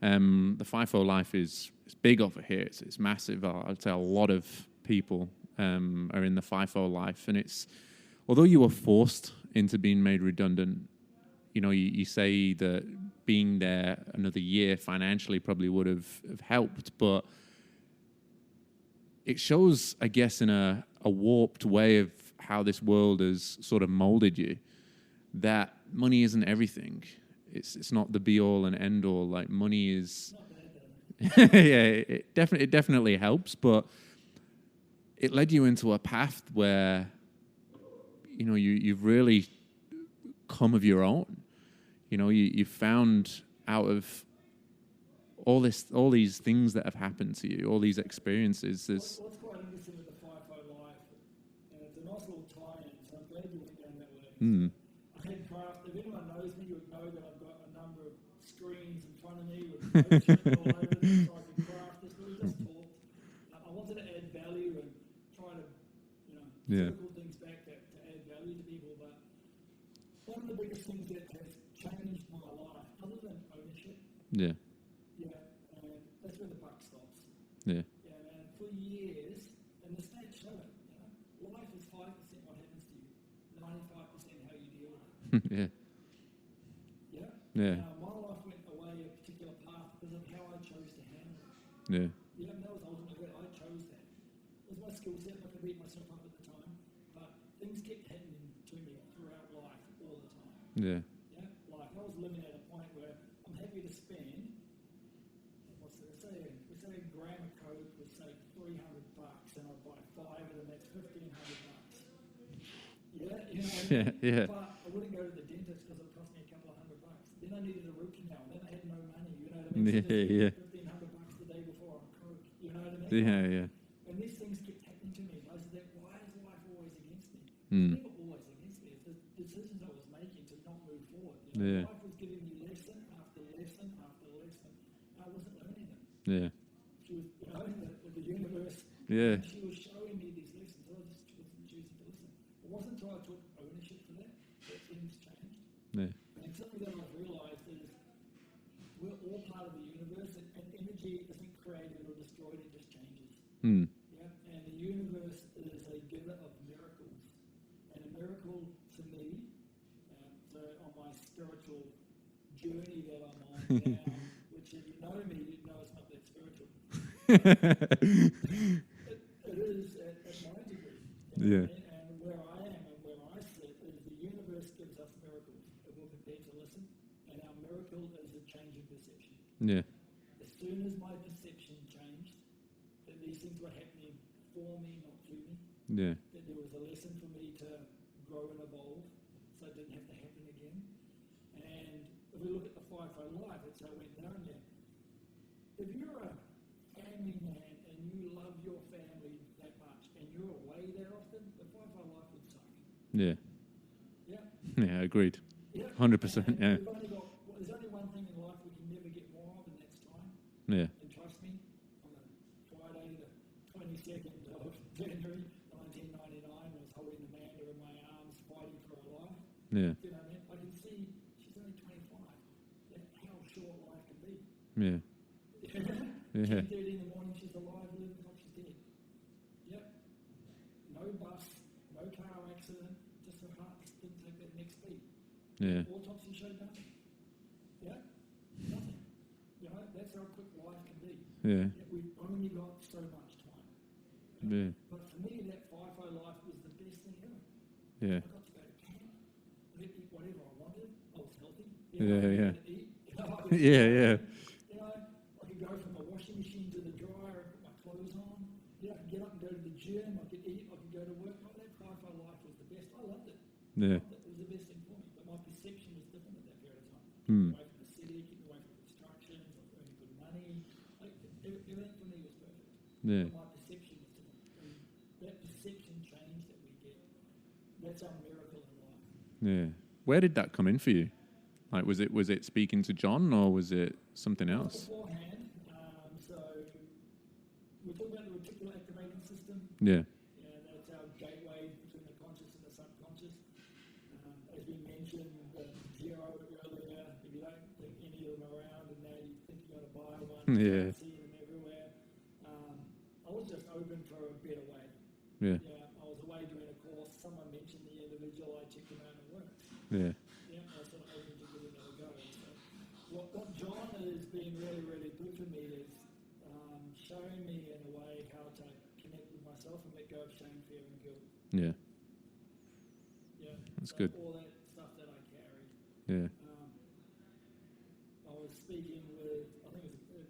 the FIFO life is big over here. It's massive. I'd say a lot of people are in the FIFO life, and it's, although you were forced into being made redundant, you know, you say that being there another year financially probably would have helped, but it shows, I guess, in a warped way of how this world has sort of molded you, that money isn't everything. It's not the be all and end all. Like, money is, yeah, it definitely helps, but it led you into a path where, you know, you've really come of your own. You know, you found out of all these things that have happened to you, all these experiences. What's quite interesting with the FIFO life, and it's a nice little tie-in, so I'm glad you went down that way. I had craft. If anyone knows me, you would know that I've got a number of screens in front of me with notes written all over them, so I can craft this. We just talk. I wanted to add value and try to, circle things back to add value to people. But one of the biggest things that has changed my life, other than ownership, that's where the buck stops. And for years, and the stats show it, life is 5% what happens to you, 95% how you deal with it. My life went away a particular path because of how I chose to handle it. That was ultimately it. I chose that. It was my skill set. I could beat myself up at the time, but things kept happening to me throughout life all the time. Like, I was living at a point where I'm happy to spend, let's say a gram of coke was, say, $300, and I'd buy 5 of them, that's $1,500. But I wouldn't go to the dentist because it cost me a couple of $100. Then I needed a root canal, then I had no money, you know what I mean? $1,500 the day before on coke, you know what I mean? And these things kept happening to me. I was like, why is life always against me? It's never always against me. It's the decisions I was making to not move forward. Life was giving me lesson after lesson after lesson. I wasn't learning them. She was, the universe. She was showing me these lessons. I just wasn't choosing to listen. It wasn't until I took ownership for that things changed. And something that I've realised is we're all part of the universe, and energy isn't created or destroyed; it just changes. And the universe is a giver of miracles. And a miracle to me, so on my spiritual journey that I'm on now, which if you know me, you know it's not that spiritual. It is at my degree. And where I am and where I sit is the universe gives us miracles if we're prepared to listen, and our miracle is a change in perception. As soon as my perception changed, that these things were happening for me, not to me, that there was a lesson for me to grow and evolve, so it didn't have to happen again. And if we look at the FIFO life, it's how it went down there. If you're a family man and you love your family that much and you're away that often, the FIFO life would suck. Agreed. 100%. There's only one thing in life we can never get more of, and that's time. And trust me, on a Friday, the 22nd of January 1999, I was holding Amanda in my arms, fighting for her life. You know what I mean? I can see she's only 25. That's how short life can be. 10:30 in the morning, she's alive, 11 o'clock, she's dead. No bus, no car accident, just her heart just didn't take that next beat. Autopsy showed nothing. Nothing. That's how quick life can be. We've only got so much time. But for me, that FIFO life was the best thing ever. I got to go to camp, I could eat whatever I wanted, I was healthy. You know, Yeah, yeah. to eat. You know, Yeah. You know, I could go from the washing machine to the dryer and put my clothes on. Yeah, I could get up and go to the gym. I could eat. I could go to work. Oh, that Wi-Fi life was the best. I loved it. Yeah. It was the best thing for me. But my perception was different at that period of time. Hmm. Away from the city, keep away from distractions, I was earning good money. Like, everything for me was perfect. Yeah. But my perception was different. And that perception change that we get, that's our miracle in life. Yeah. Where did that come in for you? Like, was it speaking to John, or was it something else? Beforehand, so we're talking about the reticular activating system. Yeah. Yeah, that's our gateway between the conscious and the subconscious. As we mentioned, the zero earlier, if you don't think any of them around and now you think you're going to buy one, Yeah. you see them everywhere. I was just open for a better way. Yeah. Yeah, I was away doing a course, someone mentioned the individual, I checked them out and it worked. Yeah. Yeah, I was sort of open to giving it a go. So what John has been really, really good for me is showing me in a way how to connect with myself and let go of shame, fear, and guilt. Yeah. Yeah, That's so good. all that stuff that I carry. Yeah. I was speaking with, I think it was,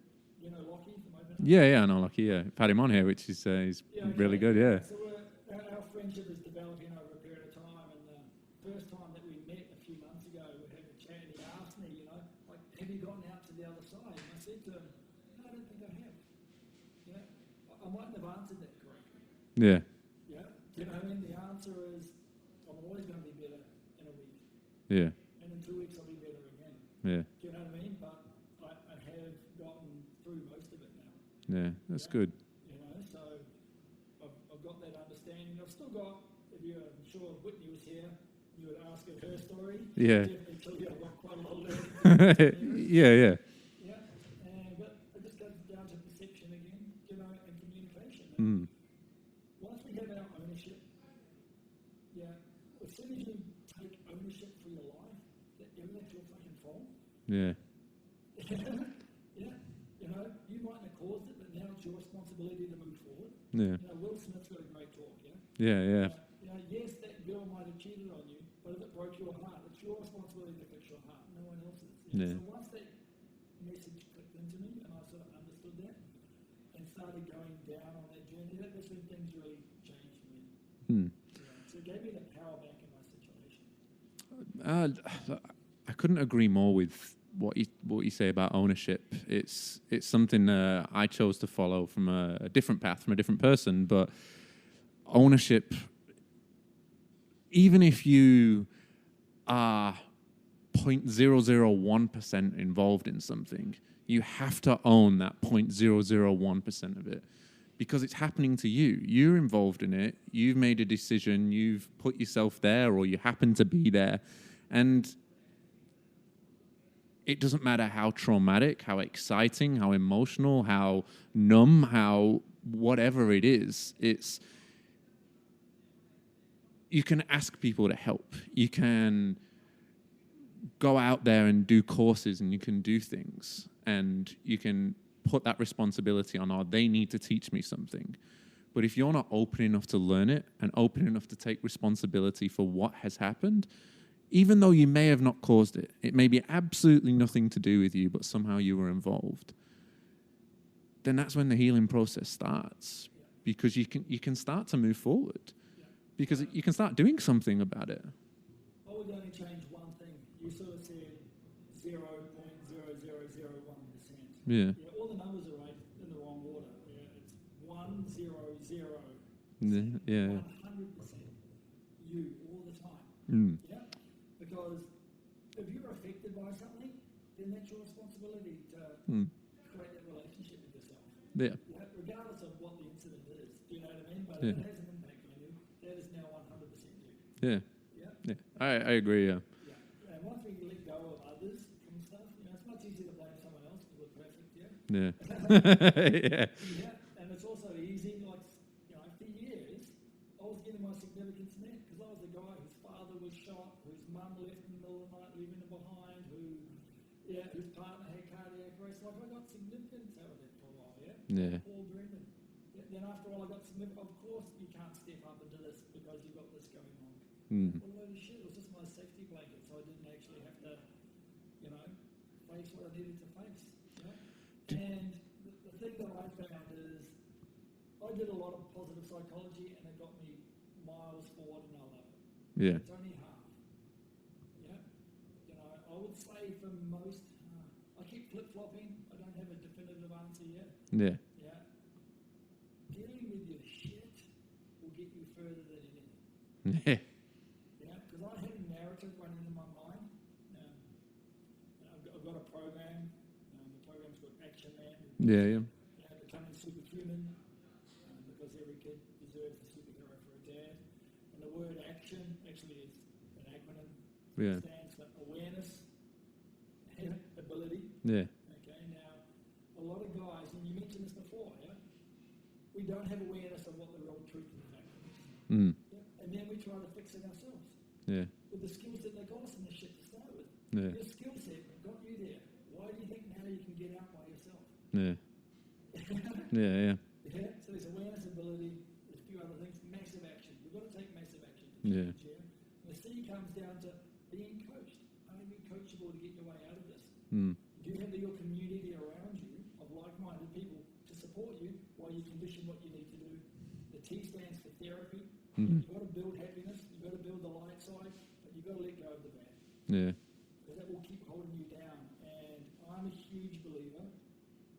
Lockie from Open Up. Yeah. I know, Lucky. Yeah. I've had him on here, which is he's really good. Yeah. So our friendship is developing over a period of time, and the first time that we met a few months ago, we had a chat, and he asked me, like, have you gotten out to the other side? And I said to him, no, I don't think I have. Yeah, I mightn't have answered that correctly. Yeah. Yeah, do you know what I mean? The answer is, I'm always going to be better in a week, Yeah. and in 2 weeks I'll be better again. Yeah. Do you know what I mean? But I have gotten through most of it now. Yeah. That's good. So I've got that understanding. I've still got, I'm sure Whitney was here, you would ask her her story. Yeah. Definitely tell you I've got quite a lot of learning. Yeah. Yeah, but it just goes down to perception again, and communication. Mm. Once we have our ownership, as soon as you take ownership for your life, that everything's your fucking fault. Yeah. Yeah, you mightn't have caused it, but now it's your responsibility to move forward. Yeah. Will Smith's got a great talk, Yeah. yes, that girl might have cheated on you, but if it broke your heart, it's your responsibility to fix your heart, no one else's. Yeah. So once that message clicked into me and I sort of understood that and started going down on that journey, that's when things really changed for me. Hmm. So it gave me the power back in my situation. I couldn't agree more with what you say about ownership. It's something I chose to follow from a different path, from a different person. But ownership, even if you are 0.001% involved in something, you have to own that 0.001% of it, because it's happening to you. You're involved in it. You've made a decision. You've put yourself there, or you happen to be there. And it doesn't matter how traumatic, how exciting, how emotional, how numb, how whatever it is. You can ask people to help. You can go out there and do courses, and you can do things, and you can put that responsibility on, they need to teach me something. But if you're not open enough to learn it and open enough to take responsibility for what has happened, even though you may have not caused it, it may be absolutely nothing to do with you, but somehow you were involved, then that's when the healing process starts, because you can start to move forward, because you can start doing something about it. I would only change one thing. You sort of said 0.0001%. Yeah. All the numbers are right in the wrong order. It's 100. Yeah. 100% you all the time. Mm. Yeah. Because if you're affected by something, then that's your responsibility to create that relationship with yourself. Yeah. Regardless of what the incident is. Do you know what I mean? But Yeah. if it has an impact on you, that is now 100% you. Yeah. Yeah. I agree. Yeah. Yeah. And once we let go of others from stuff, it's much easier to blame someone else because we're perfect. Yeah. Yeah. Yeah. Yeah. And it's also easy, like, for years, I was getting my significance met because I was the guy whose father was shot, whose mum left in the middle of the night, leaving him behind, whose partner had cardiac arrest. Like, I got significance out of it for a while, Yeah. Paul Brendon. Then after all, I got significance. Of course, you can't step up into this because you've got this going on. Mm. Well, holy shit, it was just my safety blanket, so I didn't actually have to, face what I needed to face. And the thing that I found is I did a lot of positive psychology, and it got me miles forward, and I love it. Yeah. It's only half. I would say for most, I keep flip-flopping. I don't have a definitive answer yet. Yeah. Dealing with your shit will get you further than anything. Yeah. Because I have a narrative running in my mind. I've got a program. The program's called Action Man. Yeah. Becoming superhuman, because every kid deserves a superhero for a dad. And the word action actually is an acronym. Yeah. It stands for awareness, ability. Yeah. Okay, now, a lot of guys, and you mentioned this before, we don't have awareness of what the real truth of the fact is. And then we try to fix it ourselves. Yeah. With the skills that they got us in the shit to start with. Yeah. Your skill set got you there. Why do you think now you can get out by yourself? Yeah. Yeah. So there's awareness, ability, there's a few other things, massive action. We've got to take massive action to change here. And the C comes down to being coached. Are you coachable to get your way out of this? Do you have your community around you of like-minded people to support you while you condition what you need to do? The T stands for therapy. You've got to build happiness, you've got to build the light side, but you've got to let go of the bad. Yeah. Because that will keep holding you down. And I'm a huge believer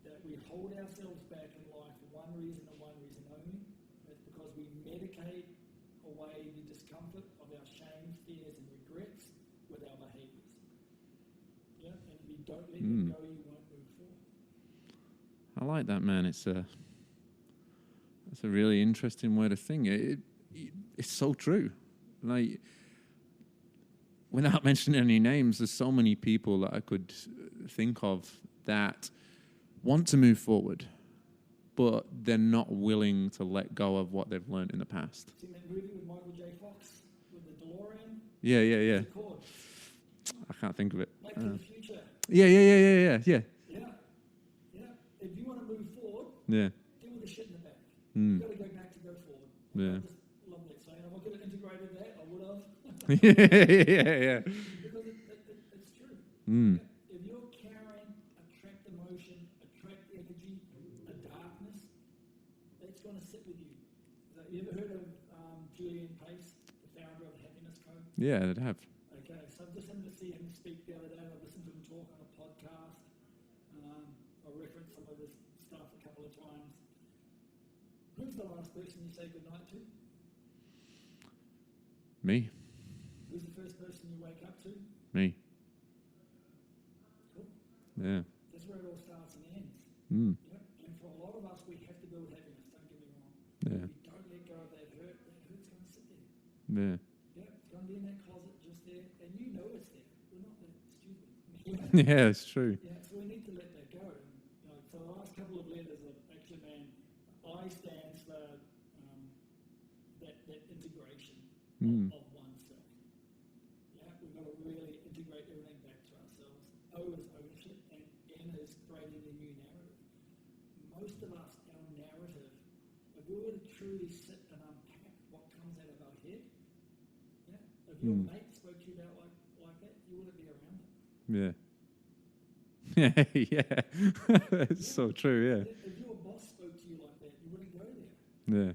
that we hold ourselves back in life for one reason and one reason only. That's because we medicate away the discomfort of our shame, fears, and regrets with our behaviors. And if you don't let them go, you won't move forward. I like that, man. It's a really interesting way to think. It's so true. Like, without mentioning any names, there's so many people that I could think of that want to move forward, but they're not willing to let go of what they've learned in the past. Seen that movie with Michael J. Fox with the DeLorean? Yeah. What's it called? I can't think of it. Back to the Future. Yeah. Yeah. If you want to move forward, Yeah. deal with the shit in the back. You've got to go back to go forward. Yeah. I just love that saying. If I could have integrated that, I would have. Yeah. Because it's true. If you're carrying a trapped emotion, a trapped energy, a darkness, that's going to sit with you. You ever heard of Julian Pace, the founder of the Happiness Code? Yeah, I'd have. Okay, so I've just happened to see him speak the other day. I listened to him talk on a podcast. I referenced some of his stuff a couple of times. Who's the last person you say goodnight to? Me. Who's the first person you wake up to? Me. Cool. Yeah. That's where it all starts and ends. And for a lot of us, we have to build happiness, don't get me wrong. Yeah. If we don't let go of that hurt's going to sit there. Yeah. It's going to be in that closet just there, and you know it's there. We're not that stupid. Yeah, it's true. So we need to let that go. So the last couple of letters of Action Man, I stands for that integration of oneself. We've got to really integrate everything back to ourselves. O is ownership, and N is creating a new narrative. Most of us, our narrative, if we were to truly sit and unpack what comes out of our head, if your mate spoke to you about like that, you wouldn't be around it. Yeah. Yeah. It's so true, yeah. If your boss spoke to you like that, you wouldn't go there. Yeah.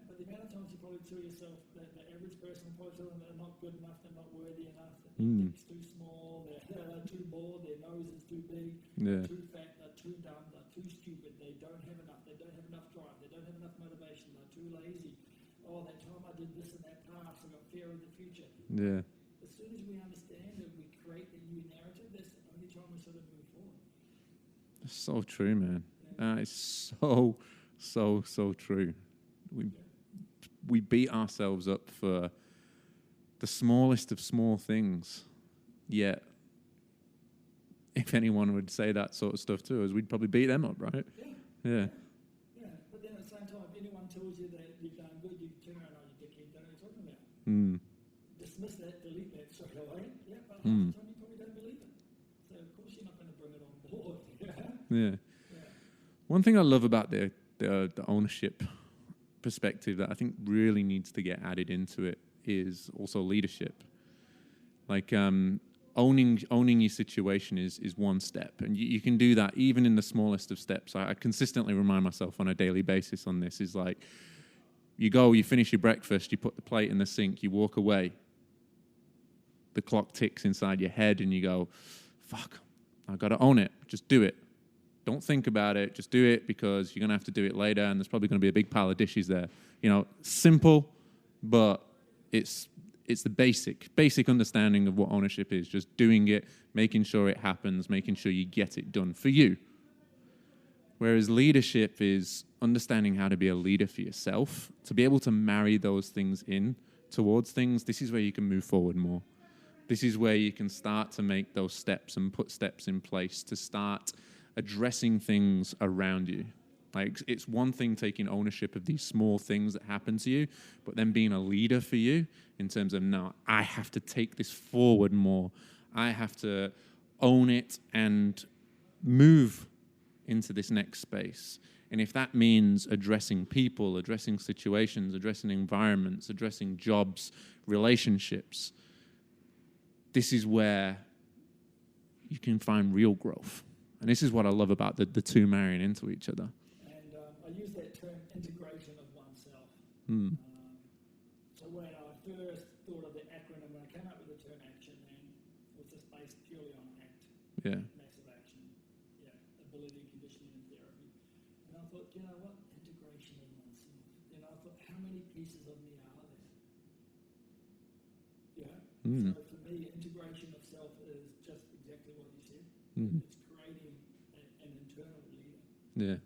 But the amount of times you probably tell yourself that the average person probably tell them they're not good enough, they're not worthy enough, that their dick's too small, they're too bald, their nose is too big, they're too fat, they're too dumb, they're too stupid, they don't have enough drive, they don't have enough motivation, they're too lazy. Oh, that time I did this in that past, I got fear of the future. Yeah. As soon as we understand that we create a new narrative, that's the only time we sort of move forward. That's so true, man. It's so true. We beat ourselves up for the smallest of small things, yet if anyone would say that sort of stuff to us, we'd probably beat them up, right? Yeah. But then at the same time, if anyone tells you that you've done good, you turn around on your dickhead, don't know what you're talking about. Dismiss that, delete that straight away. But half the time you probably don't believe it. So of course you're not going to bring it on board. Yeah. One thing I love about the ownership perspective that I think really needs to get added into it is also leadership. Like, owning your situation is one step, and you can do that even in the smallest of steps. I consistently remind myself on a daily basis on this, is like, you finish your breakfast, you put the plate in the sink, you walk away, the clock ticks inside your head, and you go, fuck, I got to own it. Just do it. Don't think about it. Just do it, because you're going to have to do it later, and there's probably going to be a big pile of dishes there. Simple, but it's the basic understanding of what ownership is. Just doing it, making sure it happens, making sure you get it done for you. Whereas leadership is understanding how to be a leader for yourself, to be able to marry those things in towards things. This is where you can move forward more. This is where you can start to make those steps and put steps in place to start addressing things around you. Like, it's one thing taking ownership of these small things that happen to you, but then being a leader for you in terms of, no, I have to take this forward more. I have to own it and move into this next space. And if that means addressing people, addressing situations, addressing environments, addressing jobs, relationships, this is where you can find real growth. And this is what I love about the two marrying into each other. I use that term, integration of oneself. So when I first thought of the acronym, when I came up with the term action, then it was just based purely on ACT. Yeah. Massive action. Yeah. Ability, conditioning, and therapy. And I thought, you know what? Integration of oneself. Then I thought, how many pieces of me are there? Yeah. So for me, integration of self is just exactly what you said. It's creating an internal leader. Yeah.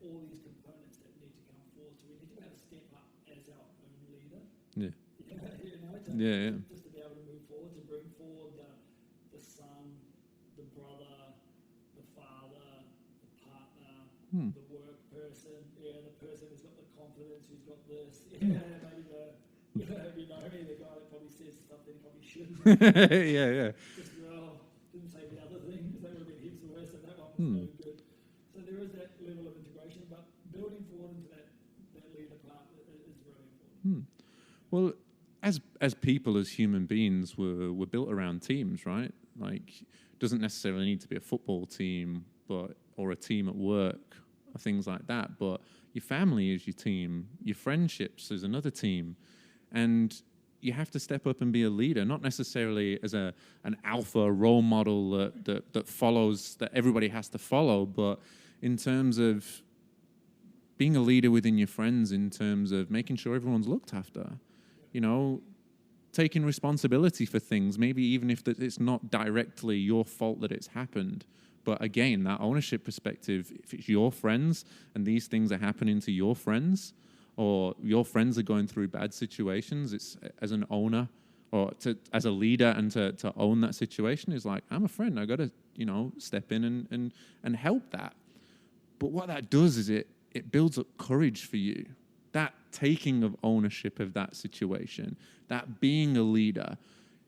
All these components that need to come forward. So we need to be able to step up as our own leader. Yeah. Yeah. Just to be able to move forward, to bring forward the son, the brother, the father, the partner, the work person, the person who's got the confidence, who's got this, maybe the guy that probably says stuff that he probably shouldn't. Yeah. Just, didn't say the other thing, because that would have been heaps worse, and that one was no good. So there is that level of integration, but building forward into that leader part is really important. Well, as people, as human beings, we're built around teams, right? Like, it doesn't necessarily need to be a football team, or a team at work, or things like that. But your family is your team. Your friendships is another team, and you have to step up and be a leader, not necessarily as an alpha role model that follows, that everybody has to follow, but in terms of being a leader within your friends, in terms of making sure everyone's looked after, taking responsibility for things, maybe even if it's not directly your fault that it's happened. But again, that ownership perspective, if it's your friends and these things are happening to your friends, or your friends are going through bad situations, it's as an owner or as a leader, and to own that situation is like, I'm a friend, I got to, step in and help that. But what that does is it builds up courage for you. That taking of ownership of that situation, that being a leader,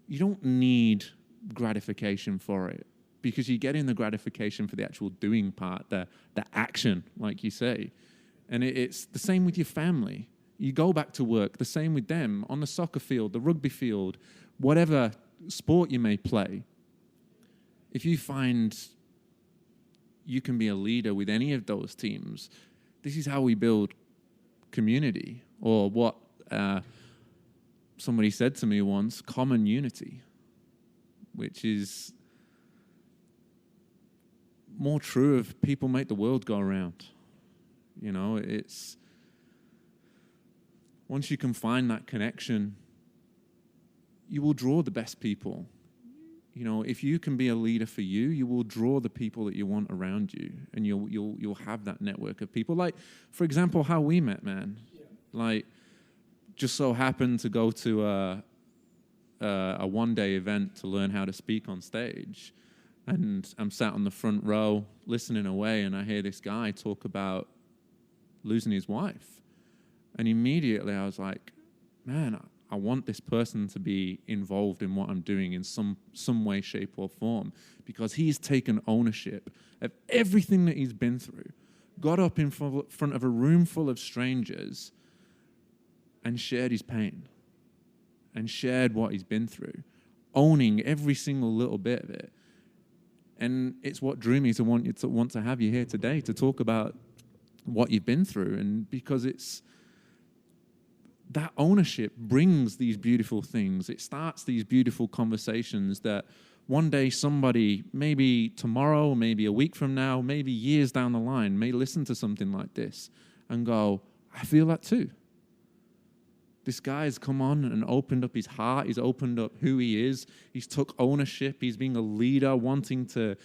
you don't need gratification for it, because you're getting the gratification for the actual doing part, the action, like you say. And it's the same with your family. You go back to work, the same with them, on the soccer field, the rugby field, whatever sport you may play. If you find you can be a leader with any of those teams, this is how we build community, or what somebody said to me once, common unity, which is more true of people make the world go around. It's once you can find that connection, you will draw the best people. If you can be a leader for you, you will draw the people that you want around you, and you'll have that network of people. Like, for example, how we met, man. Yeah. Like, just so happened to go to a one-day event to learn how to speak on stage, and I'm sat on the front row listening away, and I hear this guy talk about losing his wife. And immediately I was like, man, I want this person to be involved in what I'm doing in some way, shape, or form, because he's taken ownership of everything that he's been through, got up in front of a room full of strangers and shared his pain and shared what he's been through, owning every single little bit of it. And it's what drew me to want to have you here today to talk about what you've been through. And because it's that ownership brings these beautiful things. It starts these beautiful conversations that one day somebody, maybe tomorrow, maybe a week from now, maybe years down the line, may listen to something like this and go, I feel that too. This guy has come on and opened up his heart. He's opened up who he is. He's took ownership. He's being a leader, wanting to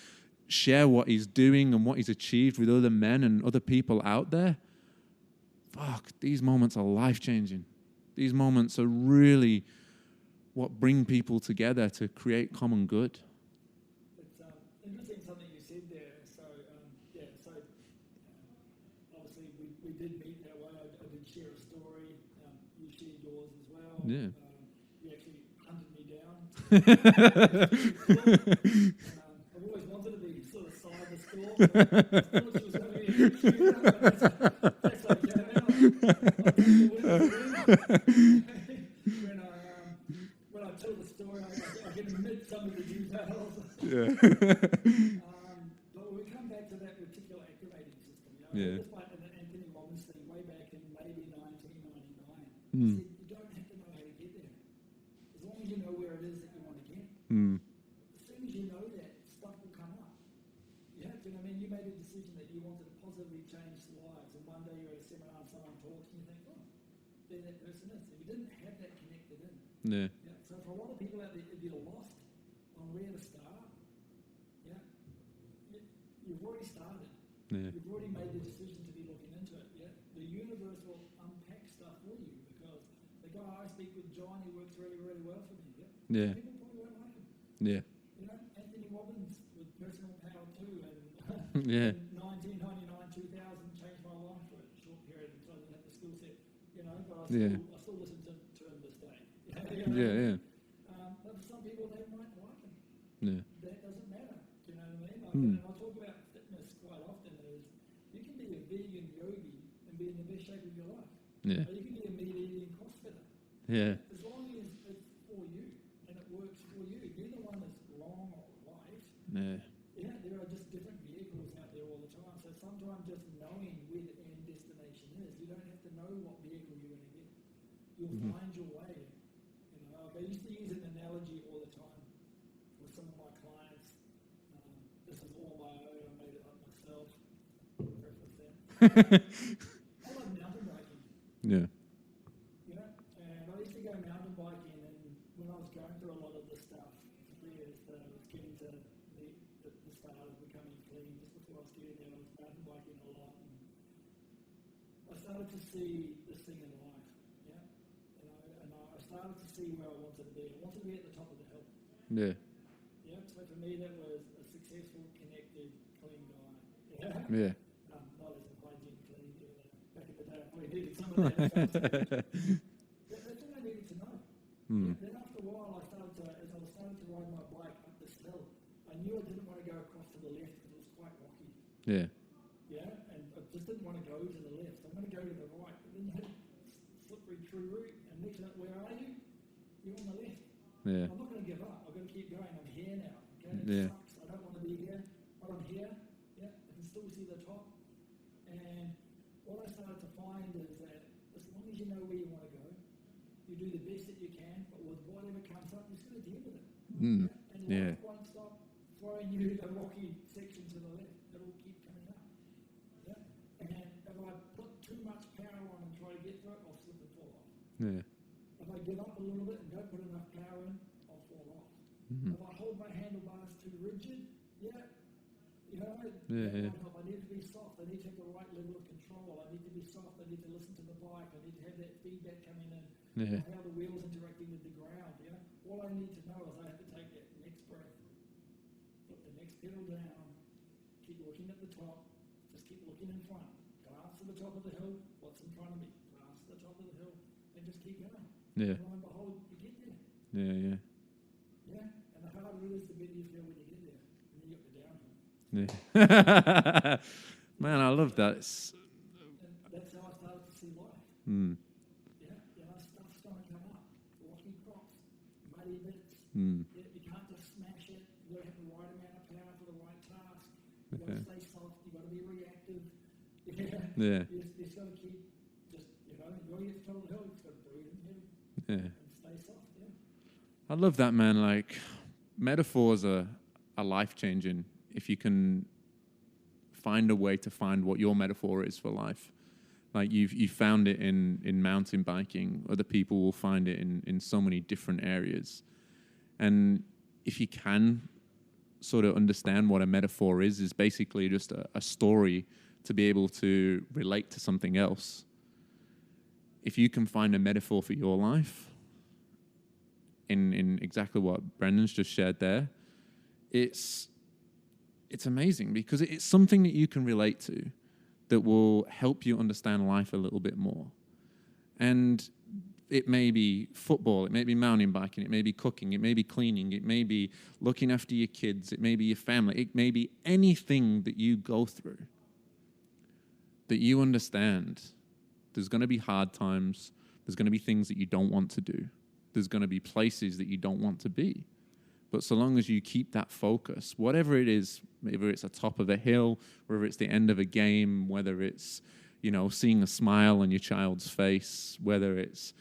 share what he's doing and what he's achieved with other men and other people out there. Fuck, these moments are life-changing. These moments are really what bring people together to create common good. It's interesting something you said there. So obviously we did meet that way. I did share a story. You shared yours as well. Yeah. You actually hunted me down. I've always wanted to be sort of side the score. I thought she was going to be a shooter, but that's okay. When I tell the story, I can admit some of the details. Yeah. But we come back to that particular activating system. Yeah. Just like the Anthony Robbins thing way back in maybe 1999. Mm. Said, you don't have to know how to get there. As long as you know where it is that you want to get. Mm. As soon as you know that, stuff will come up. Yeah, do you know what I mean? You made a decision that you wanted to positively change lives, and one day you're at a seminar and someone talks and you think, oh, there that person is. If you didn't have that connected in. Yeah. Yeah. So for a lot of people out there, if you're lost on where to start, yeah, you've already started. Yeah. You've already made the decision to be looking into it. Yeah. The universe will unpack stuff for you because the guy I speak with, John, he works really, really well for me. Yeah. Yeah. People probably won't like him. Yeah. You know, Anthony Robbins with personal power too, and Yeah. in 1999, 2000 changed my life for a short period until I didn't have the skill set. You know, but I still listen to him this day. You know? Yeah. But for some people, they might like him. Yeah. That doesn't matter. Do you know what I mean? Mm. And I talk about fitness quite often. Is you can be a vegan yogi and be in the best shape of your life. Yeah. Or you can be a meat eating crossfitter. Yeah. As long as it's for you and it works for you, neither one is wrong or right. Yeah. Yeah, there are just different vehicles out there all the time. So sometimes just knowing where the end destination is, you don't have to know what vehicle you're going to get. You'll find your way. You know, I used to use an analogy all the time with some of my clients. This is all my own. I made it up myself. Preface that. I love mountain biking. Yeah. You know, and I used to go mountain biking, and when I was going through a lot of this stuff, particularly as I was getting to the start of becoming clean, just before I was getting there, I was mountain biking a lot, and I started to see this thing in life, yeah, and I started to see where I wanted to be. I wanted to be at the top of the hill. Yeah. Yeah, so for me that was a successful, connected, clean guy. Yeah. Yeah. Not as a hygiene clean, back in the day I probably needed some of that. That's all I needed to know. Mm. Then after a while, as I was starting to ride my bike up this hill, I knew I didn't want to go across to the left because it was quite rocky. Yeah. Yeah, and I just didn't want to go to the left. I'm going to go to the right. But then you hit slippery true route, and next minute, where are you? You're on the left. Yeah. I'm not going to give up. I've got to keep going. I'm here now. Okay, Yeah. it sucks. I don't want to be here, but I'm here. Yeah, I can still see the top. And what I started to find is that as long as you know where you want to go, you do the best that you can, but with whatever comes up, you're just going to deal with it. Mm. And Yeah. life won't stop throwing you the rocky section to the left. It'll keep coming up. Yeah? And if I put too much power on and try to get through it, I'll slip and fall off. Yeah. If I give up a little bit and don't put enough power in, I'll fall off. Mm-hmm. If I hold my handlebars too rigid, you know, Yeah. I need to be soft. I need to have the right level of control. I need to be soft. I need to listen to the bike. I need to have that feedback coming in. Yeah. How the wheels interacting with the ground. You know, all I need to know is I have to take that next breath, put the next pedal down, keep looking at the top, just keep looking in front. Glance to the top of the hill. What's in front of me? Glance to the top of the hill, and just keep going. Yeah. And lo and behold, you get there. Yeah. Yeah, and the harder it is, the better you feel when you get there. And then you get the downhill. Yeah. Man, I love that. And that's how I started to see life. Mm. Yeah, stuff's going to come up. Rocky crops, muddy bits. Mm. Yeah, Yeah. You just got to keep, just, you know, you want to get to top of the hill, you just got to breathe in here Yeah. and stay soft, yeah. I love that, man. Like, metaphors are life-changing if you can find a way to find what your metaphor is for life. Like, you've found it in mountain biking. Other people will find it in so many different areas. And if you can sort of understand what a metaphor is basically just a story to be able to relate to something else. If you can find a metaphor for your life in exactly what Brendon's just shared there, it's amazing because it's something that you can relate to that will help you understand life a little bit more. And it may be football, it may be mountain biking, it may be cooking, it may be cleaning, it may be looking after your kids, it may be your family, it may be anything that you go through that you understand. There's going to be hard times, there's going to be things that you don't want to do, there's going to be places that you don't want to be. But so long as you keep that focus, whatever it is, whether it's the top of a hill, whether it's the end of a game, whether it's, you know, seeing a smile on your child's face, whether it's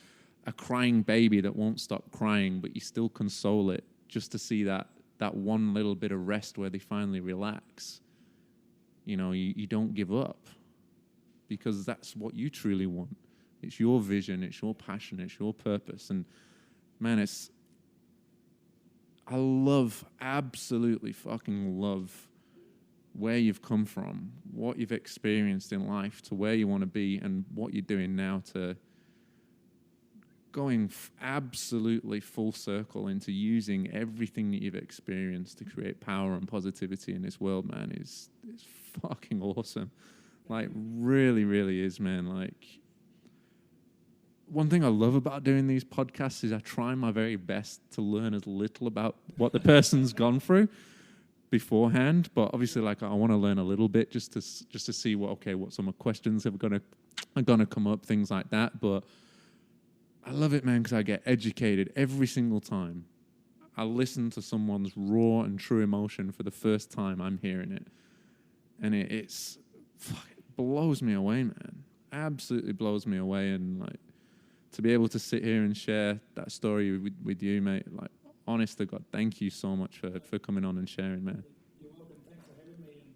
a crying baby that won't stop crying, but you still console it just to see that one little bit of rest where they finally relax. You know, you don't give up because that's what you truly want. It's your vision, it's your passion, it's your purpose. And man, I absolutely fucking love where you've come from, what you've experienced in life to where you want to be and what you're doing now to going absolutely full circle into using everything that you've experienced to create power and positivity in this world, man, is fucking awesome. Like, really, really is, man. Like, one thing I love about doing these podcasts is I try my very best to learn as little about what the person's gone through beforehand, but obviously, like, I want to learn a little bit just to see what some questions are gonna come up, things like that. But I love it, man, because I get educated every single time I listen to someone's raw and true emotion for the first time I'm hearing it, and it blows me away, man. Absolutely blows me away, and like, to be able to sit here and share that story with you, mate, like, honest to God, thank you so much for coming on and sharing, man. You're welcome. Thanks for having me. And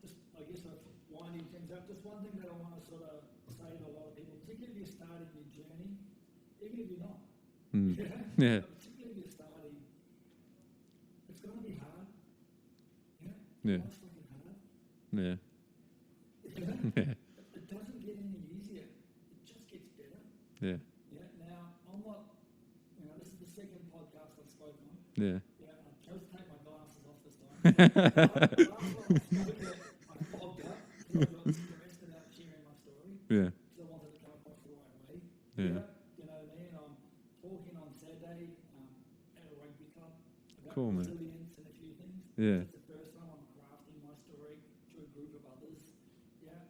just, I guess, winding things up, just one thing that I want to sort of say to a lot of people, particularly if you're starting your journey, even if you're not. Yeah. Particularly if you're starting, it's going to be hard. Yeah. It's fucking hard. Yeah. Yeah. It doesn't get any easier. It just gets better. Yeah. Now, I'm not, this is the second podcast I've spoken on. Yeah. I chose to take my glasses off this time. Last one I spoke at, I fogged up because I got stressed about sharing my story. Yeah. Because I wanted to come across the right way. Yeah. You know what I mean? I'm talking on Saturday at a rugby club about Cool, man. resilience and a few things. Yeah. It's the first time I'm crafting my story to a group of others. Yeah.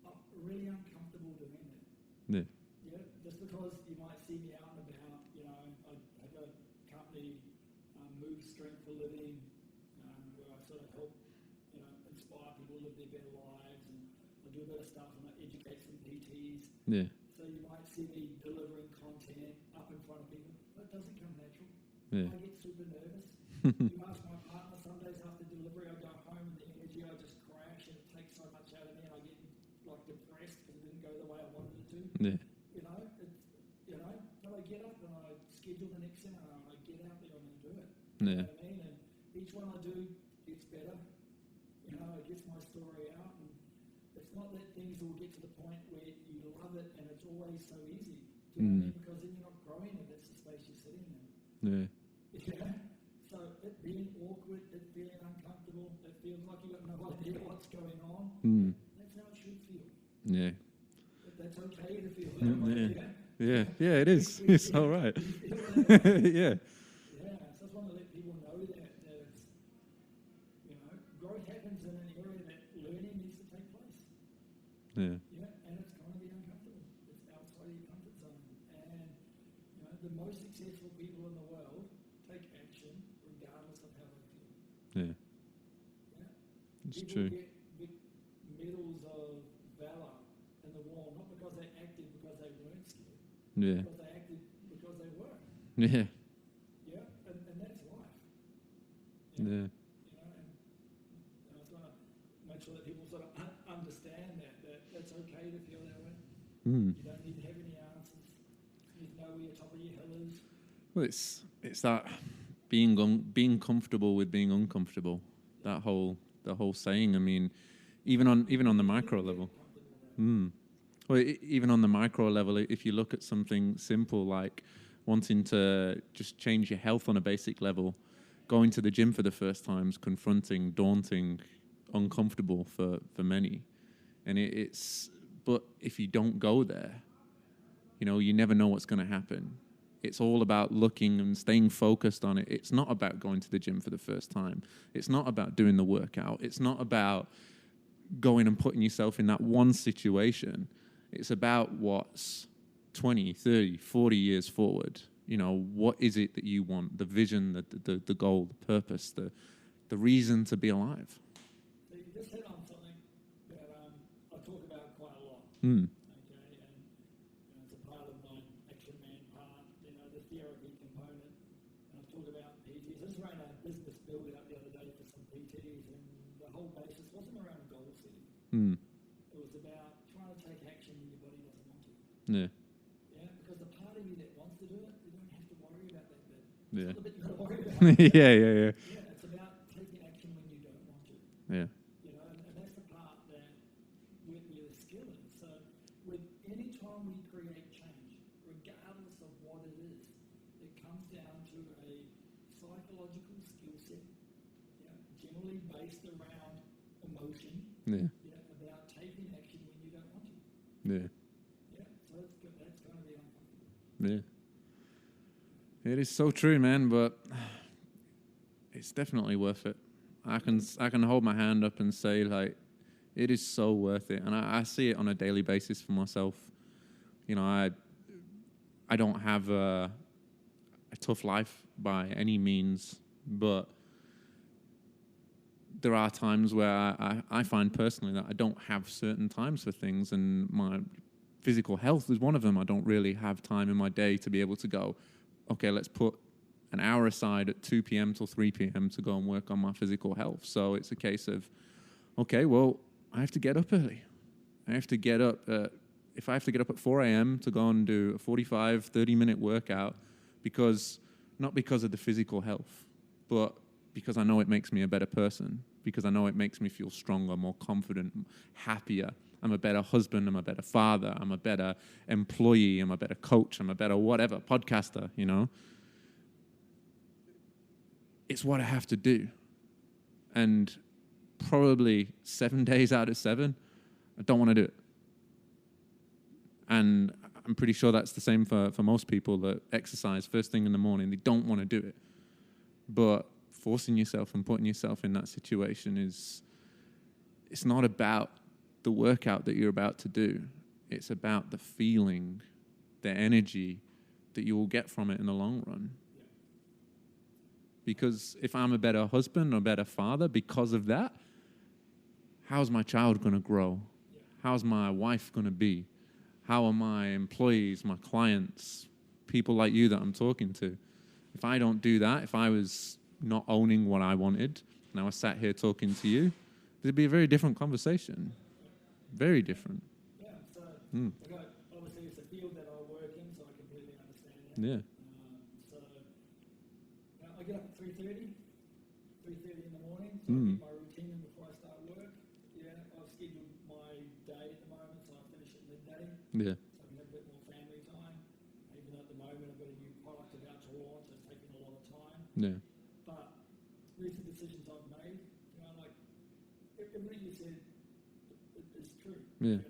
I'm really uncomfortable doing it. Yeah. Yeah, just because you might see me out and about, I have a company, Move Strength for Living, where I sort of help, inspire people to live their better lives, and I do a bit of stuff and I educate some PTs. Yeah. So you might see me delivering content up in front of people, but it doesn't come natural. Yeah. I get super nervous. You ask my partner, some days after delivery, I go home and the energy, I just crash and it takes so much out of me and I get like depressed because it didn't go the way I wanted it to. Yeah. But I get up and I schedule the next seminar and I get out there and I do it. Yeah. You know what I mean? And each one I do gets better. It gets my story out, and it's not that things will get to the point where you love it and it's always so easy. Do you know what I mean? Because then you're not growing if it's the space you're sitting in. Yeah. So it being awkward, it feeling uncomfortable, it feels like you've got no idea what's going on. That's how it should feel. Yeah. That's okay to feel that Yeah. way. Yeah, it is. It's all right. Yeah. Yeah, so I just want to let people know that it's, growth happens in an area that learning needs to take place. Yeah. Yeah, and it's going to be uncomfortable. It's outside of your comfort zone. And, the most successful people in the world take action regardless of how they feel. Yeah. Yeah. It's People true. get medals of valor in the war, not because they acted because they weren't scared, Yeah. because they acted because they were. Yeah. Yeah, and that's life. Yeah. You know, and I just want to make sure that people sort of understand that that's okay to feel that way. Mm. You don't need to have any answers. You know where your top of your hill is. Well, it's that being comfortable with being uncomfortable. That the whole saying. I mean, even on the micro level. Well, even on the micro level, if you look at something simple like wanting to just change your health on a basic level, going to the gym for the first time is confronting, daunting, uncomfortable for many. And but if you don't go there, you never know what's going to happen. It's all about looking and staying focused on it. It's not about going to the gym for the first time. It's not about doing the workout. It's not about going and putting yourself in that one situation. It's about what's 20, 30, 40 years forward. What is it that you want? The vision, the goal, the purpose, the reason to be alive. So you just hit on something that I talk about quite a lot. Mm. Okay, and it's a part of my Action Man part, the therapy component. And I talk about PTs. I just ran a business build out the other day for some PTs, and the whole basis wasn't around goal setting. Mm. It was about trying to take action when your body doesn't want to. Yeah. Yeah, because the part of you that wants to do it, you don't have to worry about that bit. Yeah. It's not the bit you got to worry about. Yeah. Yeah, it's about taking action when you don't want to. Yeah. And that's the part that where the skill is. So with any time we create change, regardless of what it is, it comes down to a psychological skill set, generally based around emotion, Yeah. about taking action when you don't want to. Yeah. Yeah, so that's good. That's going to be uncomfortable. Yeah. It is so true, man, but it's definitely worth it. I can hold my hand up and say, like, it is so worth it. And I see it on a daily basis for myself. I don't have a tough life by any means, but there are times where I find personally that I don't have certain times for things, and my physical health is one of them. I don't really have time in my day to be able to go, okay, let's put an hour aside at 2 p.m. till 3 p.m. to go and work on my physical health. So it's a case of, okay, well, I have to get up early. I have to get up if I have to get up at 4 a.m. to go and do a 45, 30-minute workout, not because of the physical health, but because I know it makes me a better person, because I know it makes me feel stronger, more confident, happier. I'm a better husband, I'm a better father, I'm a better employee, I'm a better coach, I'm a better whatever, podcaster, It's what I have to do. And probably 7 days out of 7, I don't want to do it. And I'm pretty sure that's the same for most people that exercise first thing in the morning. They don't want to do it. But forcing yourself and putting yourself in that situation it's not about the workout that you're about to do. It's about the feeling, the energy that you will get from it in the long run. Because if I'm a better husband or better father because of that, how's my child going to grow? How's my wife going to be? How are my employees, my clients, people like you that I'm talking to? If I don't do that, if I was not owning what I wanted, and I was sat here talking to you, it'd be a very different conversation. Very different. Yeah, so obviously it's a field that I work in, so I completely understand that. Yeah. So I get up at 3:30 in the morning, so I get my routine in before I start work. Yeah, I've scheduled my day at the moment, so I finish at midday. Yeah. So I can have a bit more family time. Even though at the moment I've got a new product about to launch, it's taking a lot of time. Yeah. But recent decisions I've made, everything you said is true. Yeah.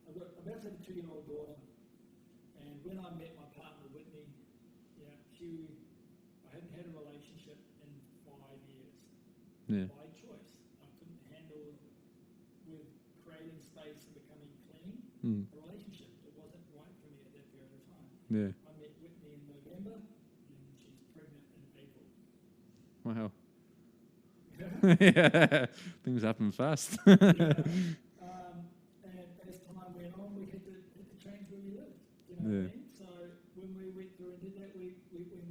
I've got about to have a 2-year-old daughter, and when I met my partner Whitney, I hadn't had a relationship in 5 years. Yeah. By choice. I couldn't handle with creating space and becoming clean a relationship. It wasn't right for me at that period of time. Yeah. I met Whitney in November, and she's pregnant in April. Wow. Yeah, things happen fast. And as time went on, we had to change where we lived. You know what I mean? So when we went through and did that, we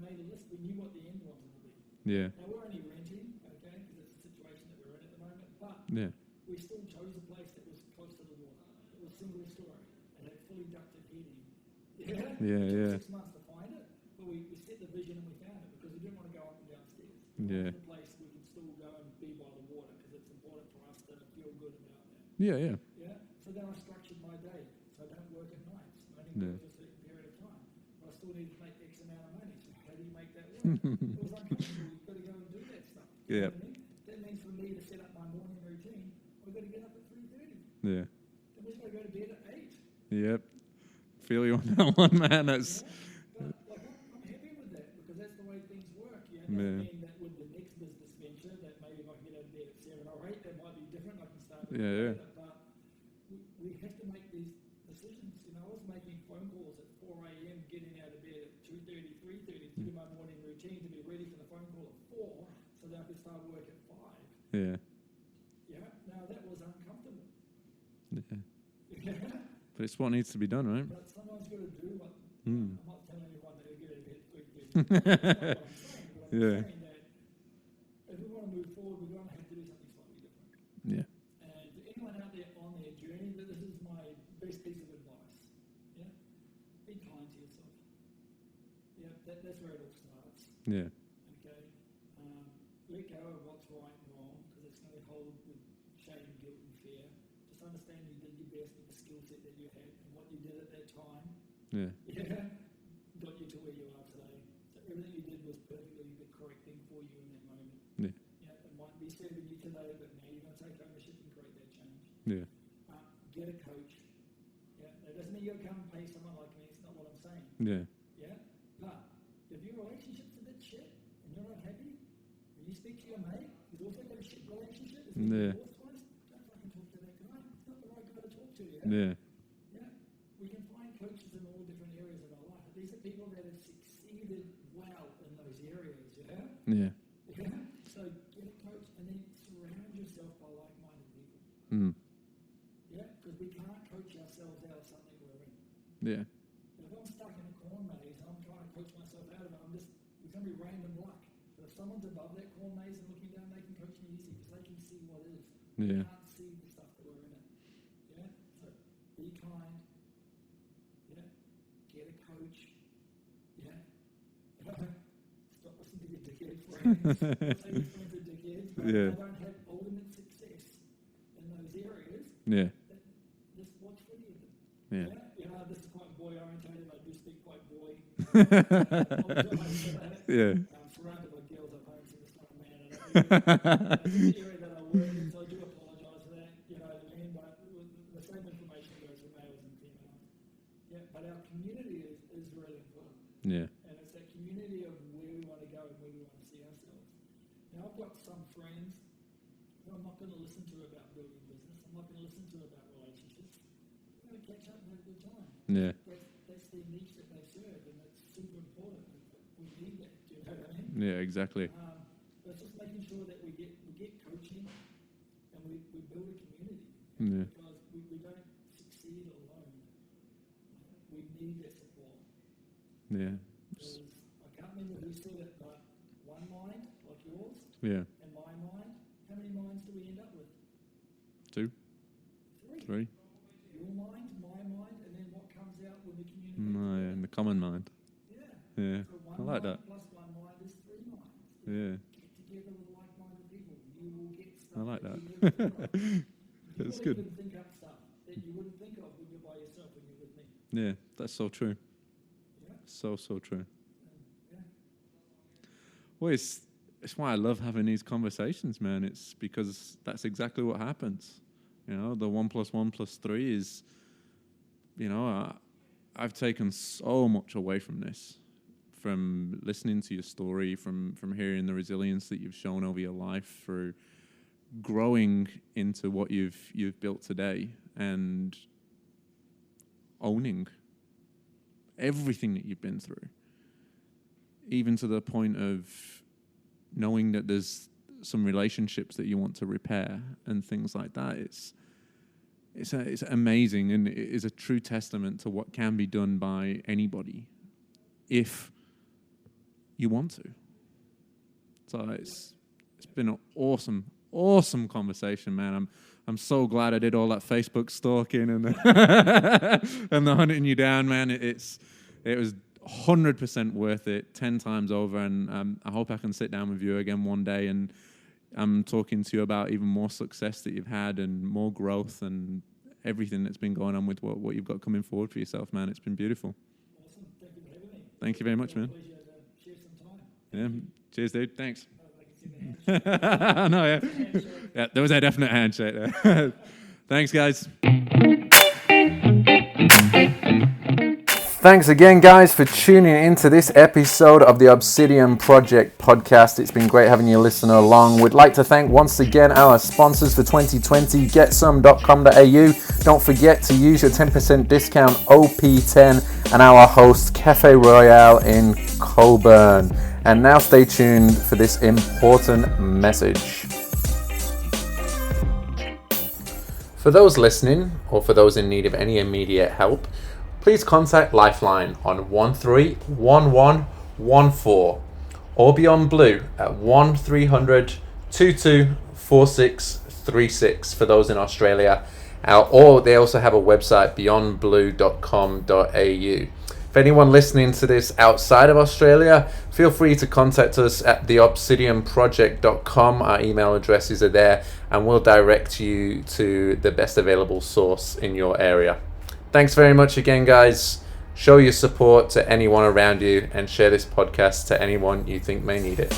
made a list. We knew what the end wanted to be. Yeah. Now we're only renting, okay, because it's the situation that we're in at the moment. But we still chose a place that was close to the water. It was single story. It had fully ducted heating. It took 6 months to find it, but we set the vision and we found it because we didn't want to go up and downstairs. We wanted a place we can still go and be by the water because it's important for us to feel good about that. Yeah. So then I structured my day so I don't work at nights. I only work for a certain period of time. But I still need to make X amount of money. So how do you make that work? It was uncomfortable. You've got to go and do that stuff. You know what I mean? That means for me to set up my morning routine, I've got to get up at 3:30. Yeah. Then we've got to go to bed at 8. Yep. Feel you on that one, man. That's. But I'm happy with that because that's the way things work. You know, doesn't mean that with the next business venture that maybe if I can get out of bed at 7 or 8, that might be different. I can start. But we have to make these decisions. You know, I was making phone calls at 4 a.m., getting out of bed at 2:30, 3:30 to do my morning routine to be ready for the phone call at 4, so that I could start work at 5. Yeah. Yeah. Now that was uncomfortable. Yeah. But it's what needs to be done, right? But someone's got to do what. I'm not telling anyone that they're going to get out of bed at 3:30. That's not what I'm saying. But I'm saying that if we want to move forward, we're going to have to do something slightly different. Yeah. And to anyone out there on their journey, this is my best piece of advice. Yeah, be kind to yourself. Yeah, that's where it all starts. Yeah. Okay, let go of what's right and wrong because it's going to hold with shame, guilt, and fear. Just understand you did your best with the skill set that you had and what you did at that time. Yeah. Got you to where you are today. So everything you did was perfectly the correct thing for you in that moment. Yeah. It might be serving you today, but now you're going to take ownership and create that change. Yeah. Get a coach. Yeah. That doesn't mean you'll come and pay someone like me. It's not what I'm saying. Yeah. Yeah. But if your relationship's a bit shit and you're not happy, when you speak to your mate, who's also got a shit relationship, is divorced twice, don't fucking talk to that guy. It's not the right guy to talk to. Yeah. We can find coaches in all different areas of our life. These are people that have succeeded well in those areas. Yeah. So get a coach and then surround yourself by like-minded people. Yeah, because we can't coach ourselves out of something we're in. Yeah. If I'm stuck in a corn maze and I'm trying to coach myself out of it, it's going to be random luck. But if someone's above that corn maze and looking down, they can coach me easy because they can see what it is. Yeah. They can't see the stuff that we're in it. Yeah. So be kind. Yeah. Get a coach. Yeah. Stop listening to your dickhead friends. Not saying your friends are dickheads, but they don't have ultimate success in those areas. Yeah. Just watch footy with them. Yeah. You know, this is quite boy orientated. I do speak quite boy. Yeah. I'm surrounded by girls at home, so it's not a man. It's the area that I work in, so I do apologise for that. You know what I mean? But the same information goes for males and females. Yeah. But our community is really important. Yeah. And it's that community of where we want to go and where we want to see ourselves. Now, I've got some friends who I'm not going to listen to about building business. I'm not going to listen to about relationships. I'm going to catch up and have a good time. Yeah. That's the niche that they serve, and it's super important. We need that. Do you know what I mean? Yeah, exactly. But it's just making sure that we get coaching and we build a community. Yeah. Because we don't succeed alone. We need that support. Yeah. Because I can't remember who said it, but one mind, like yours, Yeah. and my mind, how many minds do we end up with? 2, 3. Your mind, my mind, and then what comes out when we communicate. In the common mind. Yeah. So I like that. plus one mind is 3 minds. Yeah. Get together with like-minded people. You will get stuff. I like that. You never thought of. That's You good. won't even think up stuff that you wouldn't think of when you're by yourself when you're with me. Yeah, that's so true. Yeah. So true. Yeah. Well, it's why I love having these conversations, man. It's because that's exactly what happens. You know, the 1 + 1 + 3 is, you know, I've taken so much away from this, from listening to your story, from hearing the resilience that you've shown over your life, through growing into what you've built today, and owning everything that you've been through, even to the point of knowing that there's some relationships that you want to repair and things like that. It's amazing, and it is a true testament to what can be done by anybody if you want to. So it's been an awesome conversation, man. I'm so glad I did all that Facebook stalking and and the hunting you down, man. It was 100% worth it, 10 times over, and I hope I can sit down with you again one day and I'm talking to you about even more success that you've had and more growth and everything that's been going on with what you've got coming forward for yourself, man. It's been beautiful. Awesome. Thank you for having me. Thank you very much, man. Pleasure to share some time. Yeah. Cheers, dude. Thanks. I know, yeah. Yeah, there was a definite handshake there. Thanks, guys. Thanks again, guys, for tuning into this episode of the Obsidian Project podcast. It's been great having you listen along. We'd like to thank once again our sponsors for 2020, getsome.com.au. Don't forget to use your 10% discount OP10 and our host Cafe Royale in Coburn. And now stay tuned for this important message. For those listening, or for those in need of any immediate help, please contact Lifeline on 131114 or Beyond Blue at 1300 224636 for those in Australia. Or they also have a website, beyondblue.com.au. If anyone listening to this outside of Australia, feel free to contact us at theobsidianproject.com. Our email addresses are there and we'll direct you to the best available source in your area. Thanks very much again, guys. Show your support to anyone around you and share this podcast to anyone you think may need it.